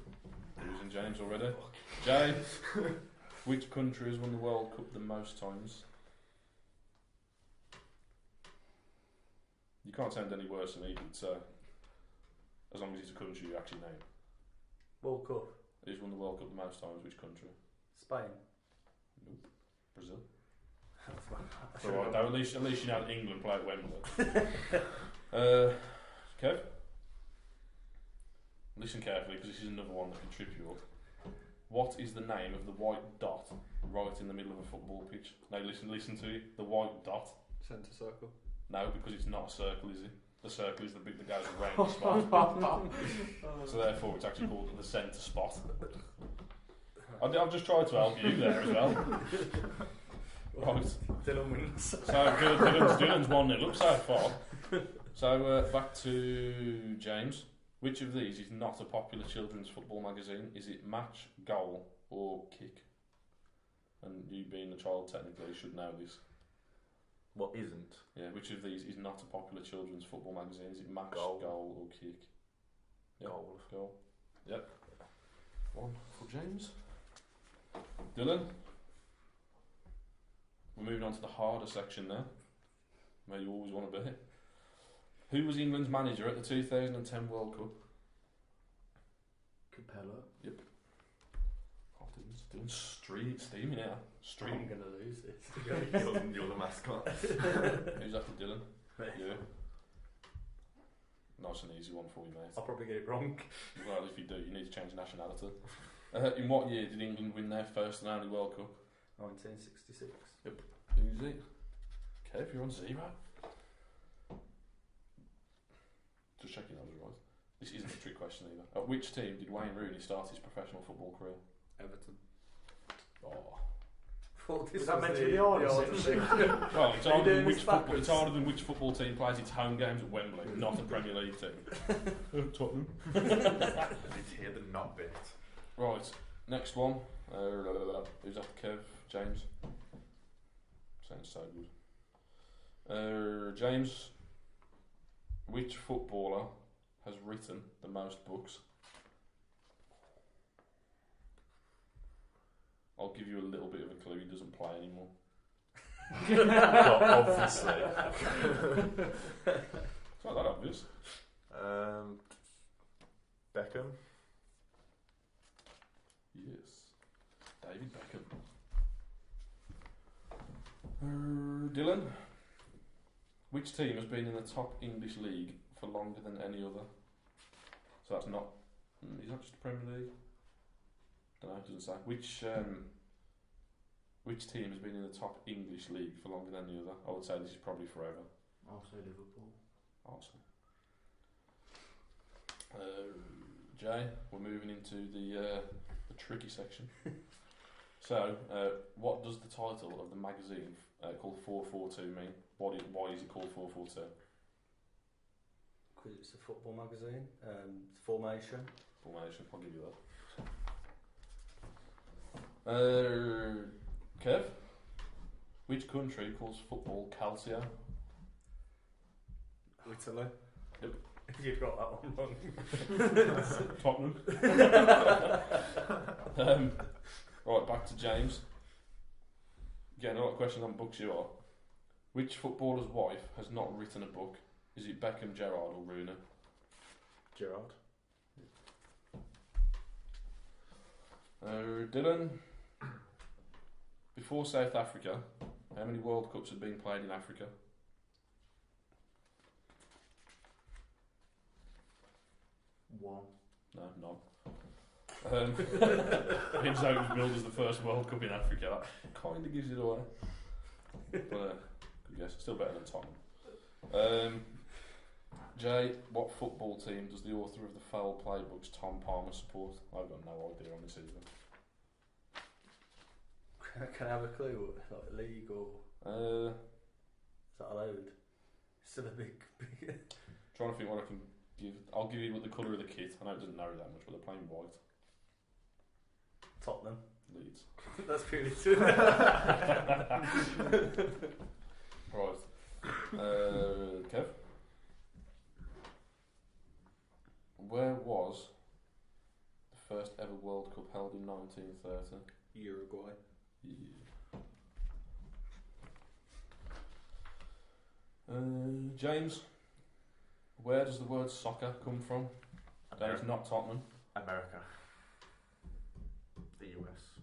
Losing James already. James, which country has won the World Cup the most times? You can't sound any worse than he did, so as long as it's a country you actually name. World Cup. Who's won the World Cup the most times? Which country? Spain. Nope. Brazil. So right, now, at least you know that England play at Wembley. Kev? Listen carefully because this is another one that can trip you up. What is the name of the white dot right in the middle of a football pitch? Now listen to it. The white dot. Centre circle. No, because it's not a circle, is it? The circle is the bit that goes around the spot. So therefore it's actually called the centre spot. I've just tried to help you there as well. Right. Dylan wins. So Dylan's 1-0 up so far. So back to James. Which of these is not a popular children's football magazine? Is it Match, Goal or Kick? And you being a child technically should know this. What isn't? Yeah, which of these is not a popular children's football magazine? Is it Match, Goal. Goal or Kick? Yep. Goal. Yep. 1 for James. Dylan? We're moving on to the harder section now, where you always want to be. Who was England's manager at the 2010 World Cup? Capello. Yep. Oh, Dylan's steaming out. I'm going to lose this. You're the mascot. Who's after Dylan? Me. You. Nice and easy one for you, mate. I'll probably get it wrong. Well, if you do, you need to change nationality. In what year did England win their first and only World Cup? 1966. Who's it? Kev, you're on 0. Just checking that was right. This isn't a trick question either. At which team did Wayne Rooney start his professional football career? Everton. Oh. Is that meant to be the hardest? Well, it's harder than which football team plays its home games at Wembley, not a Premier League team. Tottenham. It's here the not bit. Right, next one. Who's after Kev? James. Sounds so good. James, which footballer has written the most books? I'll give you a little bit of a clue. He doesn't play anymore. Well, obviously. It's not that obvious. Beckham. Yes. David Beckham. Dylan, which team has been in the top English league for longer than any other? So that's not... Is that just the Premier League? Don't know, it doesn't say. Which team has been in the top English league for longer than the other? I would say this is probably forever. I'll say Liverpool. Awesome. Jay, we're moving into the tricky section. So, what does the title of the magazine called 442 mean? Why is it called 442? Because it's a football magazine. Formation. Formation, I'll give you that. Kev, which country calls football calcio? Italy. You've got that one wrong. Tottenham. Right, back to James. Getting a lot of questions on books you are. Which footballer's wife has not written a book? Is it Beckham, Gerrard or Rooney? Gerard. Dylan, before South Africa, how many World Cups had been played in Africa? One. No, none. Vinzo was billed as the first World Cup in Africa. That kind of gives it away. But good guess. Still better than Tottenham. Jay, what football team does the author of the Foul Playbooks, Tom Palmer, support? I've got no idea on this either. Can I have a clue? Like league or is that allowed? Still a big. Trying to think what I can give. I'll give you the colour of the kit. I know it doesn't know that much, but they're playing white. Tottenham. Leeds. That's purely true. Right. Kev? Where was the first ever World Cup held in 1930? Uruguay. Yeah. James, where does the word soccer come from? That is not Tottenham. America. The US.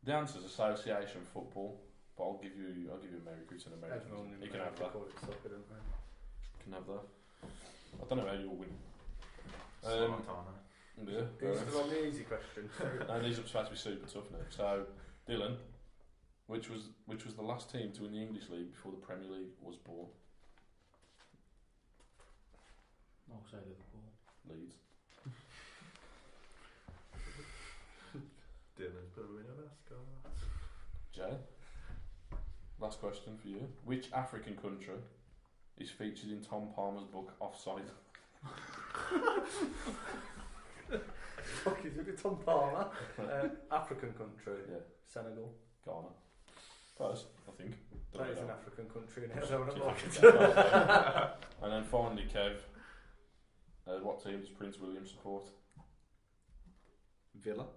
The answer is association football, but I'll give you America. It's an American. You can have that. Call it soccer, don't they? You can have that. I don't know how you'll win. Smart, aren't Yeah. Who's the on the easy question? And these are supposed to be super tough now. So, Dylan, which was the last team to win the English League before the Premier League was born? I'll say Liverpool. Leeds. Dylan's put a win on Ascot. Jay, last question for you. Which African country is featured in Tom Palmer's book Offside? Fuck, is it Tom Palmer? African country. Yeah. Senegal. Ghana. Close, I think. That is an African country. I don't want to Yeah. mark it. And then finally, Kev, what team does Prince William support? Villa.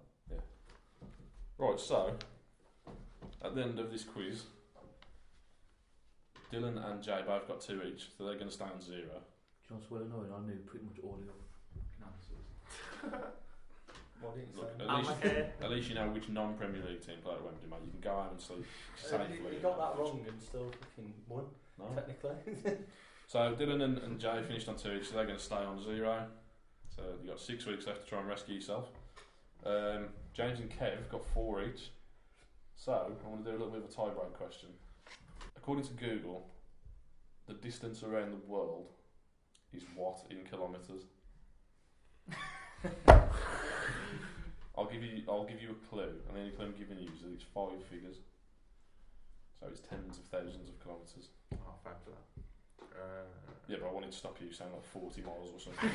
Right, so, at the end of this quiz, Dylan and Jay both got 2 each, so they're going to stay on 0. Do you know what's well annoying? I knew pretty much all your answers. What did you Look, say? at least you know which non-Premier League team played at Wembley, mate. You can go home and sleep safely. You got that wrong and still fucking won, No? technically. So Dylan and Jay finished on 2 each, so they're going to stay on 0. So you've got 6 weeks left to try and rescue yourself. James and Kev got 4 each. So I want to do a little bit of a tie-break question. According to Google, the distance around the world is what in kilometres? I'll give you a clue, and the only clue I'm giving you is that it's 5 figures. So it's tens of thousands of kilometres. Oh, thanks for that. Yeah, but I wanted to stop you saying like 40 miles or something.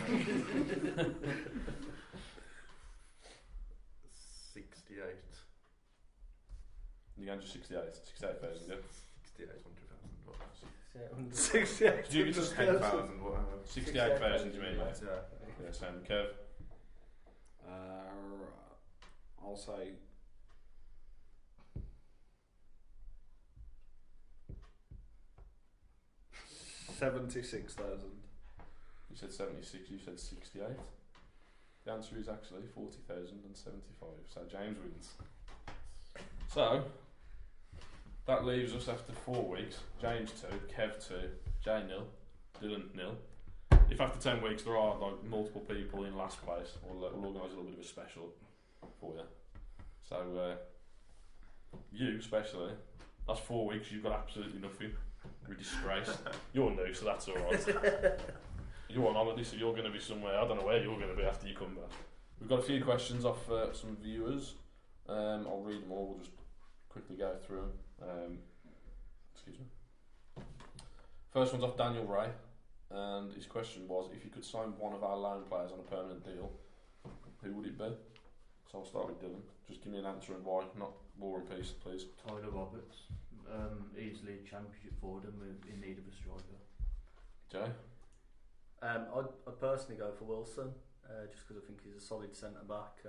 68. You're going to 68,000, yeah? 68, 100,000. 68. Do you just 10,000, whatever. 68,000, you mean, mate? Yeah. Yeah, Sam. Kev? I'll say 76,000. You said 76, you said 68. The answer is actually 40,075, so James wins. So, that leaves us after 4 weeks. James 2, Kev 2, Jay 0, Dylan 0. If after 10 weeks there are like multiple people in last place, we'll organise a little bit of a special for you. So, you especially, that's 4 weeks, you've got absolutely nothing. You're a disgrace. You're new, so that's alright. You're on holiday, so you're going to be somewhere. I don't know where you're going to be after you come back. We've got a few questions off some viewers. I'll read them all. We'll just quickly go through them. Excuse me. First one's off Daniel Ray, and his question was, if you could sign one of our loan players on a permanent deal, who would it be? So I'll start with Dylan. Just give me an answer and why, not War and Peace, please. Tyler Roberts, easily championship forward and we're in need of a striker. Jay? I'd personally go for Wilson, just because I think he's a solid centre back.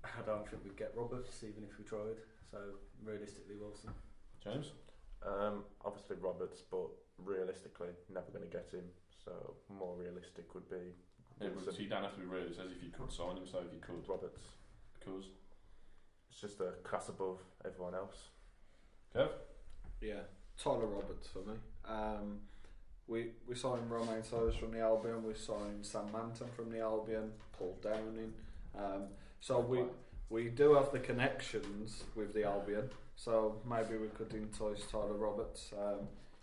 I don't think we'd get Roberts even if we tried. So realistically, Wilson. James? Obviously Roberts, but realistically, never going to get him. So more realistic would be Yeah, Wilson. so you don't have to be real. It says if you could sign him, so if you could. Roberts. Because. It's just a class above everyone else. Kev? Yeah, Tyler Roberts for me. We signed Romain Sowers from the Albion. We signed Sam Manton from the Albion. Paul Downing. So we do have the connections with the Albion. So maybe we could entice Tyler Roberts.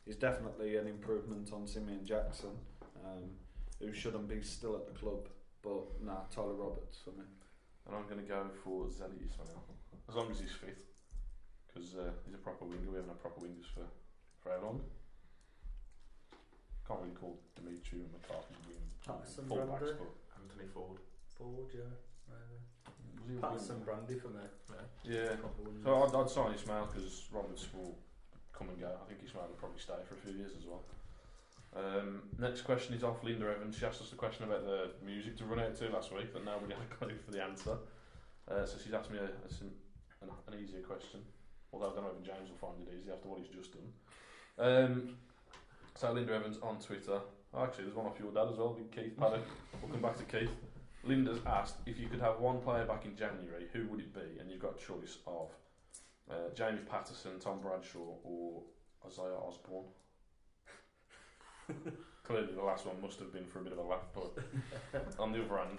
He's definitely an improvement on Simeon Jackson, who shouldn't be still at the club. But nah, Tyler Roberts for me. And I'm going to go for Zeli Ismail, as long as he's fit, because he's a proper winger. We haven't had proper wingers for how long? Can't really call Dimitri and McCarthy Patterson, fullbacks, Brandy. but Anthony Ford. Ford, yeah. Maybe. was he a Patterson, winger? Brandy for me. Yeah. Proper wingers. So I'd sign Ismail because Roberts will come and go. I think Ismail will probably stay for a few years as well. Next question is off Linda Evans. She asked us a question about the music to run out to last week that nobody had a clue for the answer. So she's asked me an easier question. Although I don't know if James will find it easy after what he's just done. So Linda Evans on Twitter. Oh, actually, there's one off your dad as well, Keith Paddock. We'll come back to Keith. Linda's asked, if you could have one player back in January, who would it be? And you've got a choice of James Patterson, Tom Bradshaw or Isaiah Osborne. Clearly the last one must have been for a bit of a laugh, but on the other hand,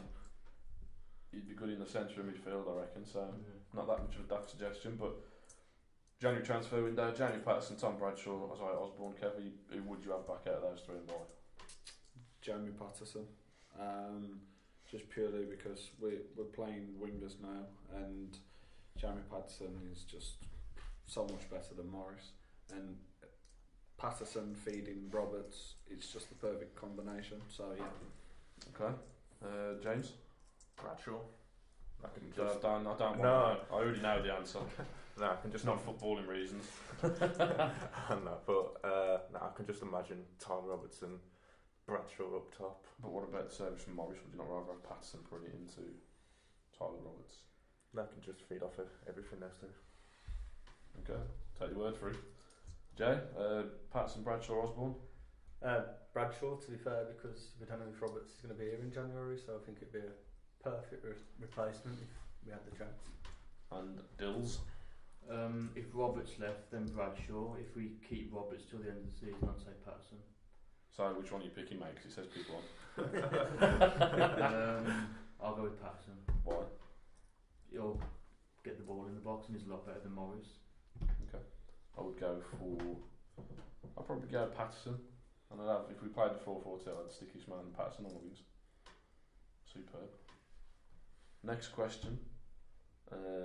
he'd be good in the centre of midfield, I reckon, so not that much of a daft suggestion, but January transfer window, James Patterson, Tom Bradshaw, Isaiah Osborne. Kev, who would you have back out of those three and why? Jamie Patterson, just purely because we're playing wingers now, and Jamie Patterson is just so much better than Morris, and Patterson feeding Roberts, it's just the perfect combination. So yeah. Okay, James. Bradshaw. I can I just don't want to No. know. I already know the answer. no, I can just Just not footballing reasons. no, but no, I can just imagine Tom Robertson, Bradshaw up top. But what about the service from Morris? Would you not rather have Patterson putting it into Tyler Roberts? And I can just feed off of everything else too. Okay, take your word for it. Jay, Patterson, Bradshaw, Osborne. Bradshaw, to be fair, because we don't know if Roberts is going to be here in January, so I think it'd be a perfect replacement if we had the chance. And Dills. If Roberts left, then Bradshaw. If we keep Roberts till the end of the season, I'd say Patterson. So which one are you picking, mate? Because it says pick one. I'll go with Patterson. Why? He'll get the ball in the box and he's a lot better than Morris. Okay. I would go for... I'd probably go Patterson. And I'd have, if we played the 4-4-2, I'd stick Ismail and Patterson on the wings. Superb. Next question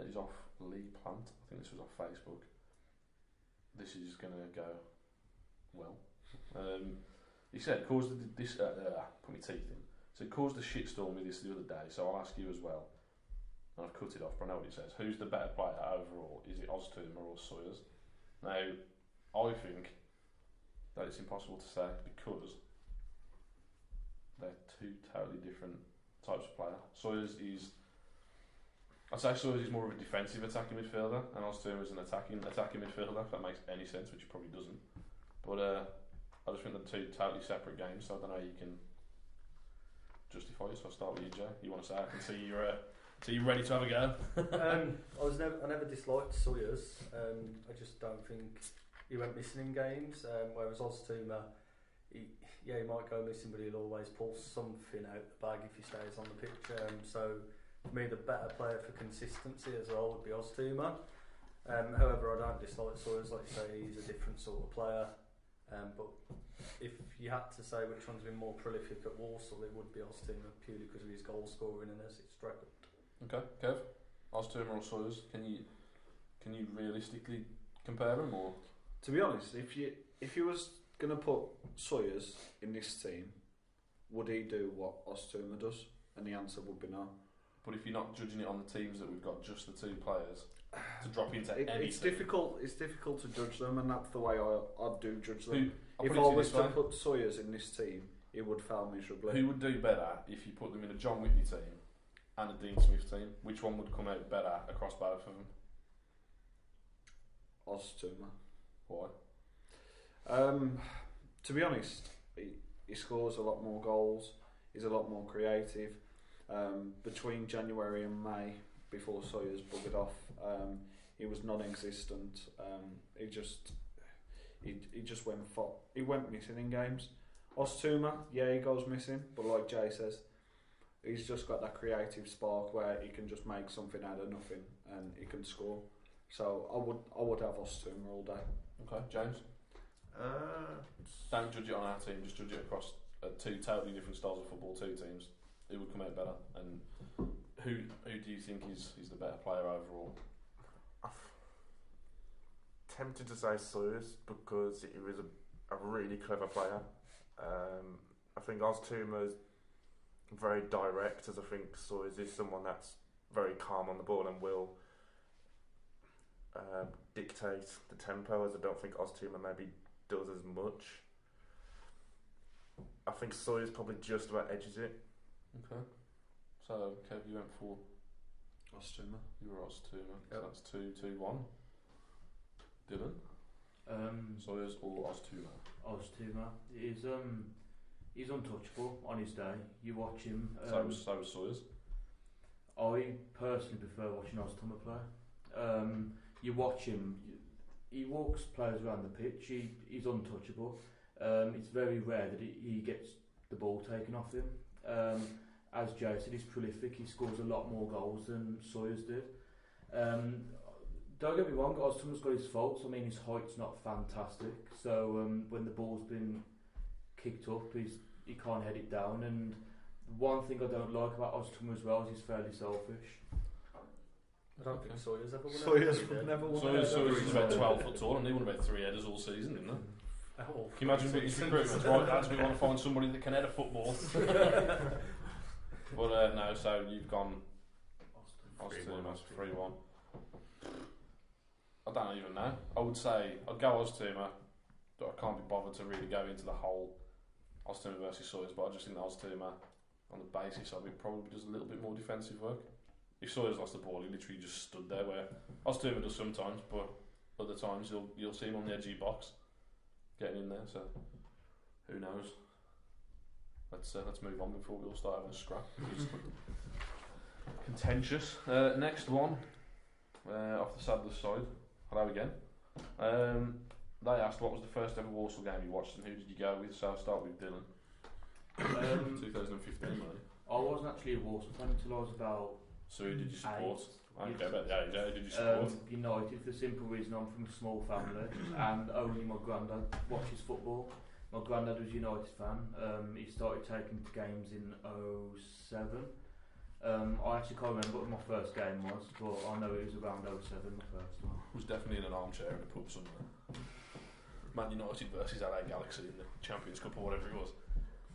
is off Lee Plant. I think this was off Facebook. This is going to go well. He said, put my teeth in. So it caused a shitstorm with this the other day, so I'll ask you as well. And I've cut it off, but I know what it says. Who's the better player overall? Is it Oztumer or Sawyers? Now, I think that it's impossible to say because they're two totally different types of player. I'd say Sawyers is more of a defensive attacking midfielder, and Oztumer is an attacking midfielder, if that makes any sense, which it probably doesn't. But I just think they're two totally separate games, so I don't know how you can justify it. So I'll start with you, Joe. You want to say? I can see you're ready to have a go. I never disliked Sawyers. I just don't think he went missing in games. Whereas Oztumer, he might go missing, but he'll always pull something out the bag if he stays on the pitch. So for me, the better player for consistency as well would be Oztumer. However, I don't dislike Sawyers. Like you say, he's a different sort of player. But if you had to say which one's been more prolific at Walsall, it would be Oztumer, purely because of his goal scoring and assist record. Okay, Kev, Oztumer or Sawyers? Can you realistically compare them, or? To be honest, if you was gonna put Sawyers in this team, would he do what Oztumer does? And the answer would be no. But if you're not judging it on the teams that we've got, just the two players, to drop into any it's team. difficult. It's difficult to judge them, and that's the way I do judge them. If I it was this to way. put Sawyers in this team, it would fail miserably. Who would do better if you put them in a John Whitney team and a Dean Smith team? Which one would come out better across both of them? Oztumer. Why? To be honest, he scores a lot more goals. He's a lot more creative. Between January and May, before Sawyers buggered off, he was non-existent. He just went missing in games. Oztumer, yeah, he goes missing, but like Jay says, he's just got that creative spark where he can just make something out of nothing and he can score. So I would have Oztumer all day. Okay, James. Don't judge it on our team. Just judge it across two totally different styles of football, two teams. Who would come out better, and who do you think is the better player overall? I'm tempted to say Sawyers because he was a really clever player. I think Oztumer is very direct, as I think Sawyers is someone that's very calm on the ball and will dictate the tempo, as I don't think Oztumer maybe does as much. I think Sawyers probably just about edges it. Okay. So, Kev, you went for Oztumer. You were Oztumer. Yep. So that's 2-2-1. Dylan? Sawyers or Oztumer? Oztumer he's untouchable on his day. You watch him. So was Sawyers. I personally prefer watching Oztumer play. You watch him. He walks players around the pitch. He's untouchable. It's very rare that he gets the ball taken off him. As Jay said, he's prolific. He scores a lot more goals than Sawyers did. Don't get me wrong, Oztumer's got his faults. I mean, his height's not fantastic. So when the ball's been kicked up, he can't head it down. And one thing I don't like about Oztumer as well is he's fairly selfish. I don't think Sawyers ever won. Sawyers would never won. Sawyers is about 12 foot tall, and he won about 3 headers all season, didn't he? Oh, Can you imagine his recruitment? Right, lads, we want to find somebody that can head a football. But no, so you've gone Oztumer, 3-1. I don't even know. I would say I'd go Oztumer, but I can't be bothered to really go into the whole Oztumer versus Sawyers. But I just think that Oztumer, on the basis of it, probably does a little bit more defensive work. If Sawyers lost the ball, he literally just stood there. Where Oztumer does sometimes, but other times you'll see him on the edge of your box, getting in there. So who knows? Let's move on before we all start having a scrap. Contentious. Next one, off the Sadler's side. Hello again. They asked what was the first ever Walsall game you watched and who did you go with? So I'll start with Dylan. 2015, really. I wasn't actually a Walsall fan until I was about. So who did you support? I don't Yes. care about the age. Who did you support? United, for the simple reason I'm from a small family and only my granddad watches football. My granddad was a United fan. He started taking me to games in 2007. I actually can't remember what my first game was, but I know it was around 2007, my first one. I was definitely in an armchair in a pub somewhere. Man United versus LA Galaxy in the Champions Cup or whatever it was.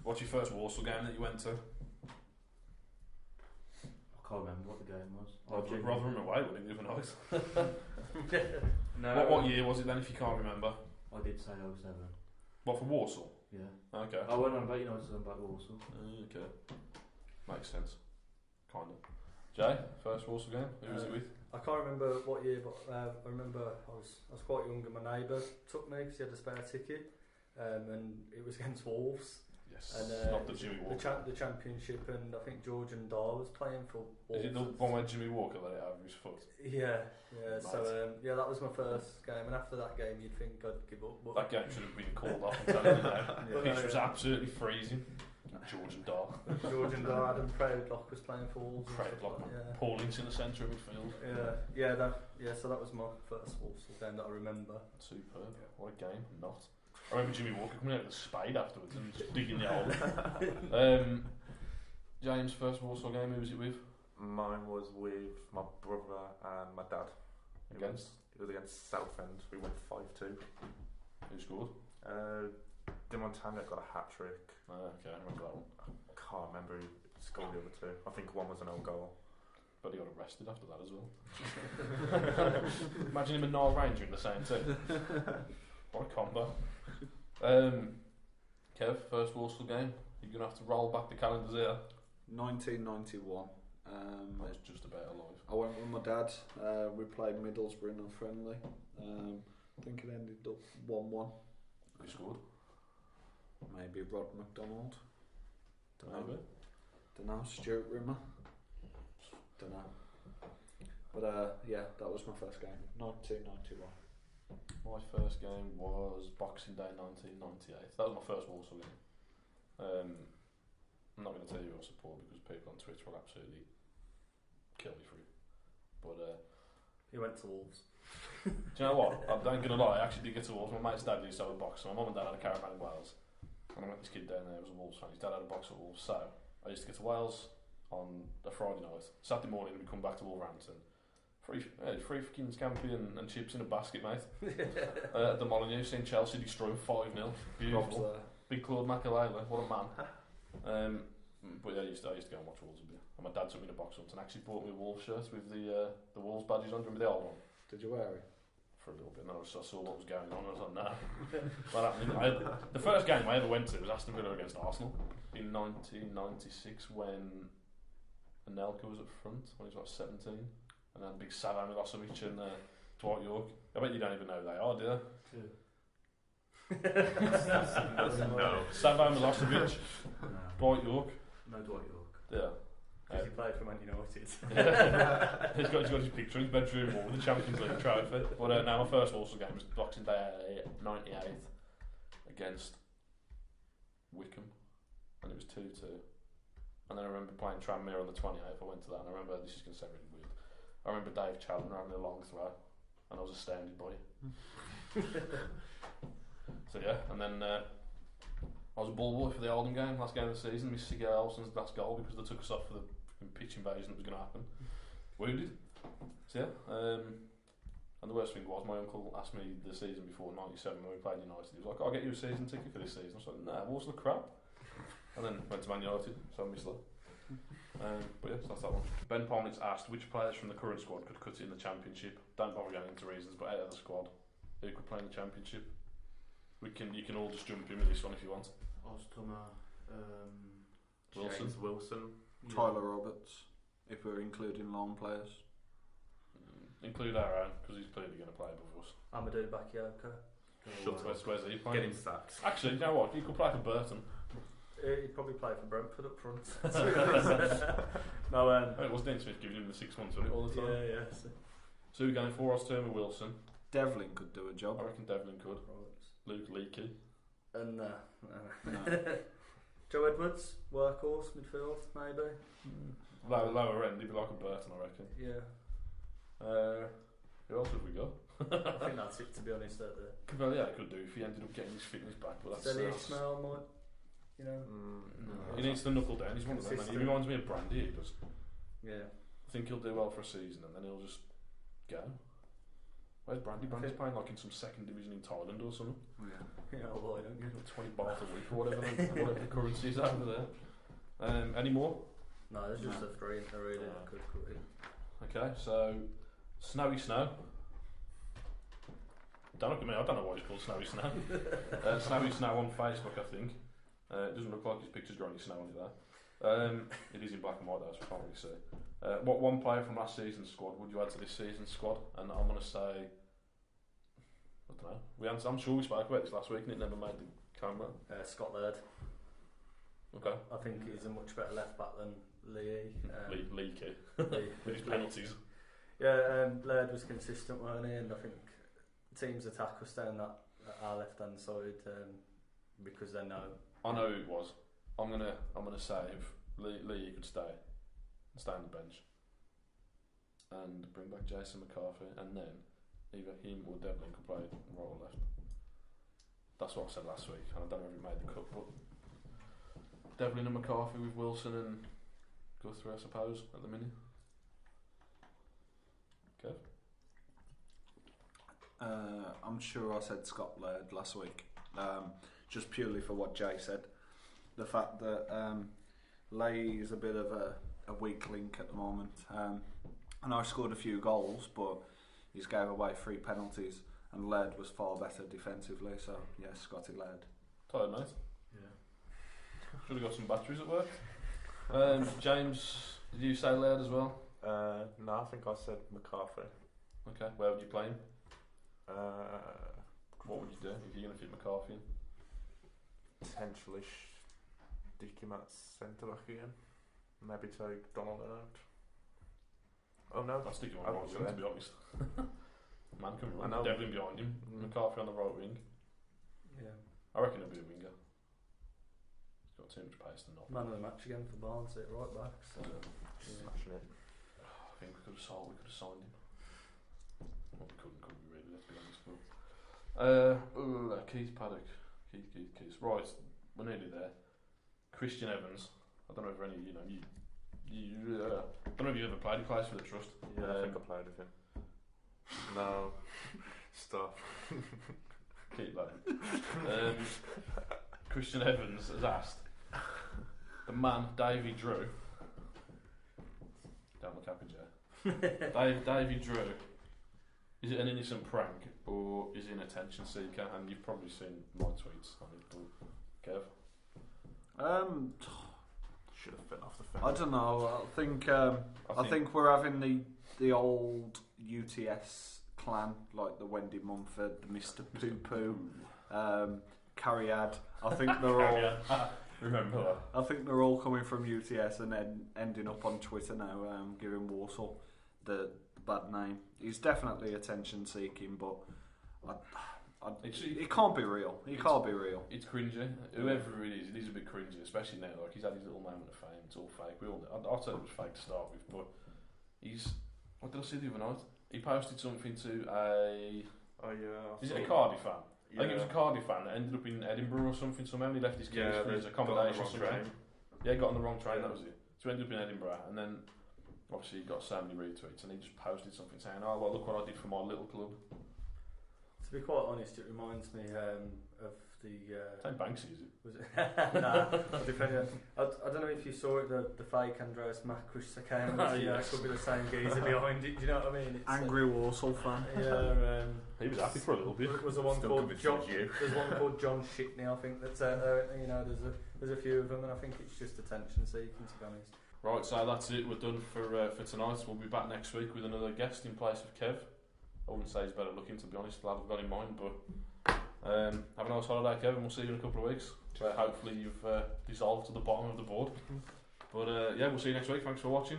What's your first Walsall game that you went to? I can't remember what the game was. Rotherham away, wasn't it, the other night? No. What year was it then, if you can't remember? I did say 07. What, for Walsall? Yeah. Okay. I went on about United and about Walsall. Okay. Makes sense. Kind of. Jay, first Walsall game? Who was it with? I can't remember what year, but I remember I was quite young and my neighbour took me because he had a spare ticket, and it was against Wolves. Yes. And Not the Jimmy Walker. the championship, and I think George and Dar was playing for Wolves. Is it the one where Jimmy Walker let it out of his foot? Yeah. Right. So that was my first game, and after that game, you'd think I'd give up. But That game should have been called off, I'm telling you now. Yeah. The pitch was absolutely freezing. George and Dar. George and Dar and Proudlock was playing for Wolves. and stuff Proudlock. like that, yeah. Paul Ince in the centre of midfield. So that was my first Walsall game that I remember. Superb. What a game. Not. I remember Jimmy Walker coming out with a spade afterwards and just digging the hole. James, first Walsall game, who was it with? Mine was with my brother and my dad. Against? It was against Southend. We went 5-2. Who scored? Di Montagna got a hat trick. Okay, I remember that one. I can't remember who scored the other two. I think one was an own goal. But he got arrested after that as well. Imagine him and Niall Ranger in the same team. What a combo. Kev, first Walsall game. You're going to have to roll back the calendars here. 1991. I was just about alive. I went with my dad. We played Middlesbrough in a friendly. I think it ended up 1-1. Who scored? Maybe Rod McDonald. Maybe. Dunno. Stuart Rimmer. Dunno. But yeah, that was my first game. 1991. My first game was Boxing Day 1998. That was my first Walsall game. I'm not going to tell you who I support because people on Twitter will absolutely kill me for it. But He went to Wolves. do you know what? I'm not going to lie, I actually did get to Wolves. My mate's dad used to have a box. My mum and dad had a caravan in Wales. And I met this kid down there who was a Wolves fan. His dad had a box at Wolves. So I used to get to Wales on a Friday night. Saturday morning we'd come back to Wolverhampton. Free fucking scampi and chips in a basket, mate. At the Molyneux, seeing Chelsea destroy 5-0. Beautiful. Big Claude Makalele, what a man. But yeah, I used to go and watch Wolves a bit. And my dad took me to box once and actually bought me a Wolves shirt with the Wolves badges on. Remember the old one? Did you wear it? For a little bit, and then I saw what was going on. I was like, nah. Well, the first game I ever went to was Aston Villa against Arsenal in 1996 when Anelka was up front when he was about 17, and then big Sava Milosevic and Dwight York. I bet you don't even know who they are, do you? No. Sava Milosevic, Dwight York. No Dwight York. Yeah. Because he played for Man United. He's got his picture in his bedroom wall with the Champions League trophy. But now my first Walsall game was Boxing Day 98 against Wickham, and it was 2-2. And then I remember playing Tranmere on the 28th. I went to that, and I remember, this is going to sound really weird, I remember Dave Challoner having a long throw, and I was astounded by it. So yeah, and then I was a ball boy for the Oldham game, last game of the season. Missed Sigurd Olsen's last goal because they took us off for the pitch invasion that was going to happen. Wounded. So yeah, and the worst thing was my uncle asked me the season before, 97, when we played United. He was like, I'll get you a season ticket for this season. I was like, nah, Walsall crap. And then went to Man United, so I missed that. But yeah, so that's that one. Ben Palnitz asked which players from the current squad could cut it in the Championship. Don't bother going into reasons, but out of the squad, who could play in the Championship? You can all just jump in with this one if you want. Oztoma, Wilson. James Wilson. yeah. Tyler Roberts, if we're including loan players. Include our own, because he's clearly going to play above us. Amadou Bakayoko. Where's he Get playing? him sacked. Actually, you know what? He could play for Burton. He'd probably play for Brentford up front. No, It was Dean Smith giving him the 6 months, wasn't it, all the time? yeah. So we're going for Oztoma, Wilson. Devlin could do a job. I reckon Devlin could. Luke Leakey. And No. Joe Edwards, workhorse, midfield, maybe. Lower end, he'd be like a Burton, I reckon. Yeah. Who else have we got? I think that's it, to be honest. Cavalier could do if he ended up getting his fitness back, but that's Deli Ismail might, you know. He needs to knuckle down. He's one of them. Man. He reminds me of Brandy. He does. Yeah. I think he'll do well for a season, and then he'll just go. Where's Brandy? Brandy's playing like in some second division in Thailand or something. Yeah, although I don't get 20 baht a week or whatever the currency is over there. Any more? No, there's just the three in there really. Good. Okay, so Snowy Snow. Don't look at me, I don't know why he's called Snowy Snow. Snowy Snow on Facebook, I think. It doesn't look like his picture's got any snow on it there. It is in black and white though, so I can't really see. What one player from last season's squad would you add to this season's squad? And I'm going to say, I don't know. I'm sure we spoke about this last week and it never made the camera. Scott Laird. Okay. I think he's a much better left back than Lee. Leaky. Lee. With his penalties. Yeah, Laird was consistent, weren't he? And I think teams attack us down that our left hand side because they know. I know who it was. I'm gonna say if Lee could stay on the bench and bring back Jason McCarthy, and then either him or Devlin could play right or left. That's what I said last week, and I don't know if it made the cut, but Devlin and McCarthy with Wilson and Guthrie, I suppose, at the minute. Kev? I'm sure I said Scott Laird last week, just purely for what Jay said. The fact that Leigh is a bit of a weak link at the moment. I know he scored a few goals, but he's gave away 3 penalties, and Laird was far better defensively, so yes, Scotty Laird. Tired, mate. Yeah. Should have got some batteries at work. James, did you say Laird as well? No, I think I said McCarthy. Okay, where would you play him? What would you do if you're going to fit McCarthy in? Potentially stick him at centre back again. Maybe take Donaldson out. Oh no, I'll stick him on the right wing, to be honest. Man can I run. know. Devlin behind him, McCarthy on the right wing. Yeah. I reckon he'll be a winger. He's got too much pace to not. Man of the match again for Barnes at right back. So. Smashing it. I think we could have signed him. Well, we couldn't, could we really? Let's be honest. Keith Paddock. Keith. Right, we're nearly there. Christian Evans. I don't know if any, I don't know if you ever played. He plays for the Trust. Yeah, I think I played with him. No, stop. Keep that. Christian Evans has asked the man Davy Drew. Down the cappy, Davy Drew. Is it an innocent prank or is he an attention seeker? And you've probably seen my tweets on it, but Kev. Should have fit off the fence. I don't know. I think we're having the old UTS clan, like the Wendy Mumford, the Mr. Poo Poo, Cariad. I think they're all. Remember that? I think they're all coming from UTS and then ending up on Twitter now, giving Walsall the bad name. He's definitely attention seeking, but it can't be real. He can't be real. It's cringy. Whoever it is a bit cringy, especially now. Like he's had his little moment of fame. It's all fake. We all know. I'll tell you it was fake to start with, but he's. What did I see the other night? He posted something to a. Oh yeah. Is it a Cardiff fan? Yeah. I think it was a Cardiff fan that ended up in Edinburgh or something. Somehow he left his keys for his accommodation or something. Train. Yeah, he got on the wrong train. Yeah. That was it. So he ended up in Edinburgh, and then obviously he got so many retweets, and he just posted something saying, "Oh well, look what I did for my little club." To be quite honest, it reminds me of the. Same Banksy, is it? Was it? Nah, I don't know if you saw it. The fake Andreas Makrus account. Yeah, it could be the same geezer behind it. Do you know what I mean? It's, Angry Walsall fan. Yeah. He was happy for a little bit. Was the one Still called convinced John? it was you. There's one called John Shitney, I think, that's out there. You know, there's a few of them, and I think it's just attention seeking, to be honest. Right, so that's it. We're done for tonight. We'll be back next week with another guest in place of Kev. I wouldn't say he's better looking, to be honest. Lad I've got in mind, but have a nice holiday, Kev, and we'll see you in a couple of weeks. Hopefully you've dissolved to the bottom of the board. But yeah, we'll see you next week. Thanks for watching.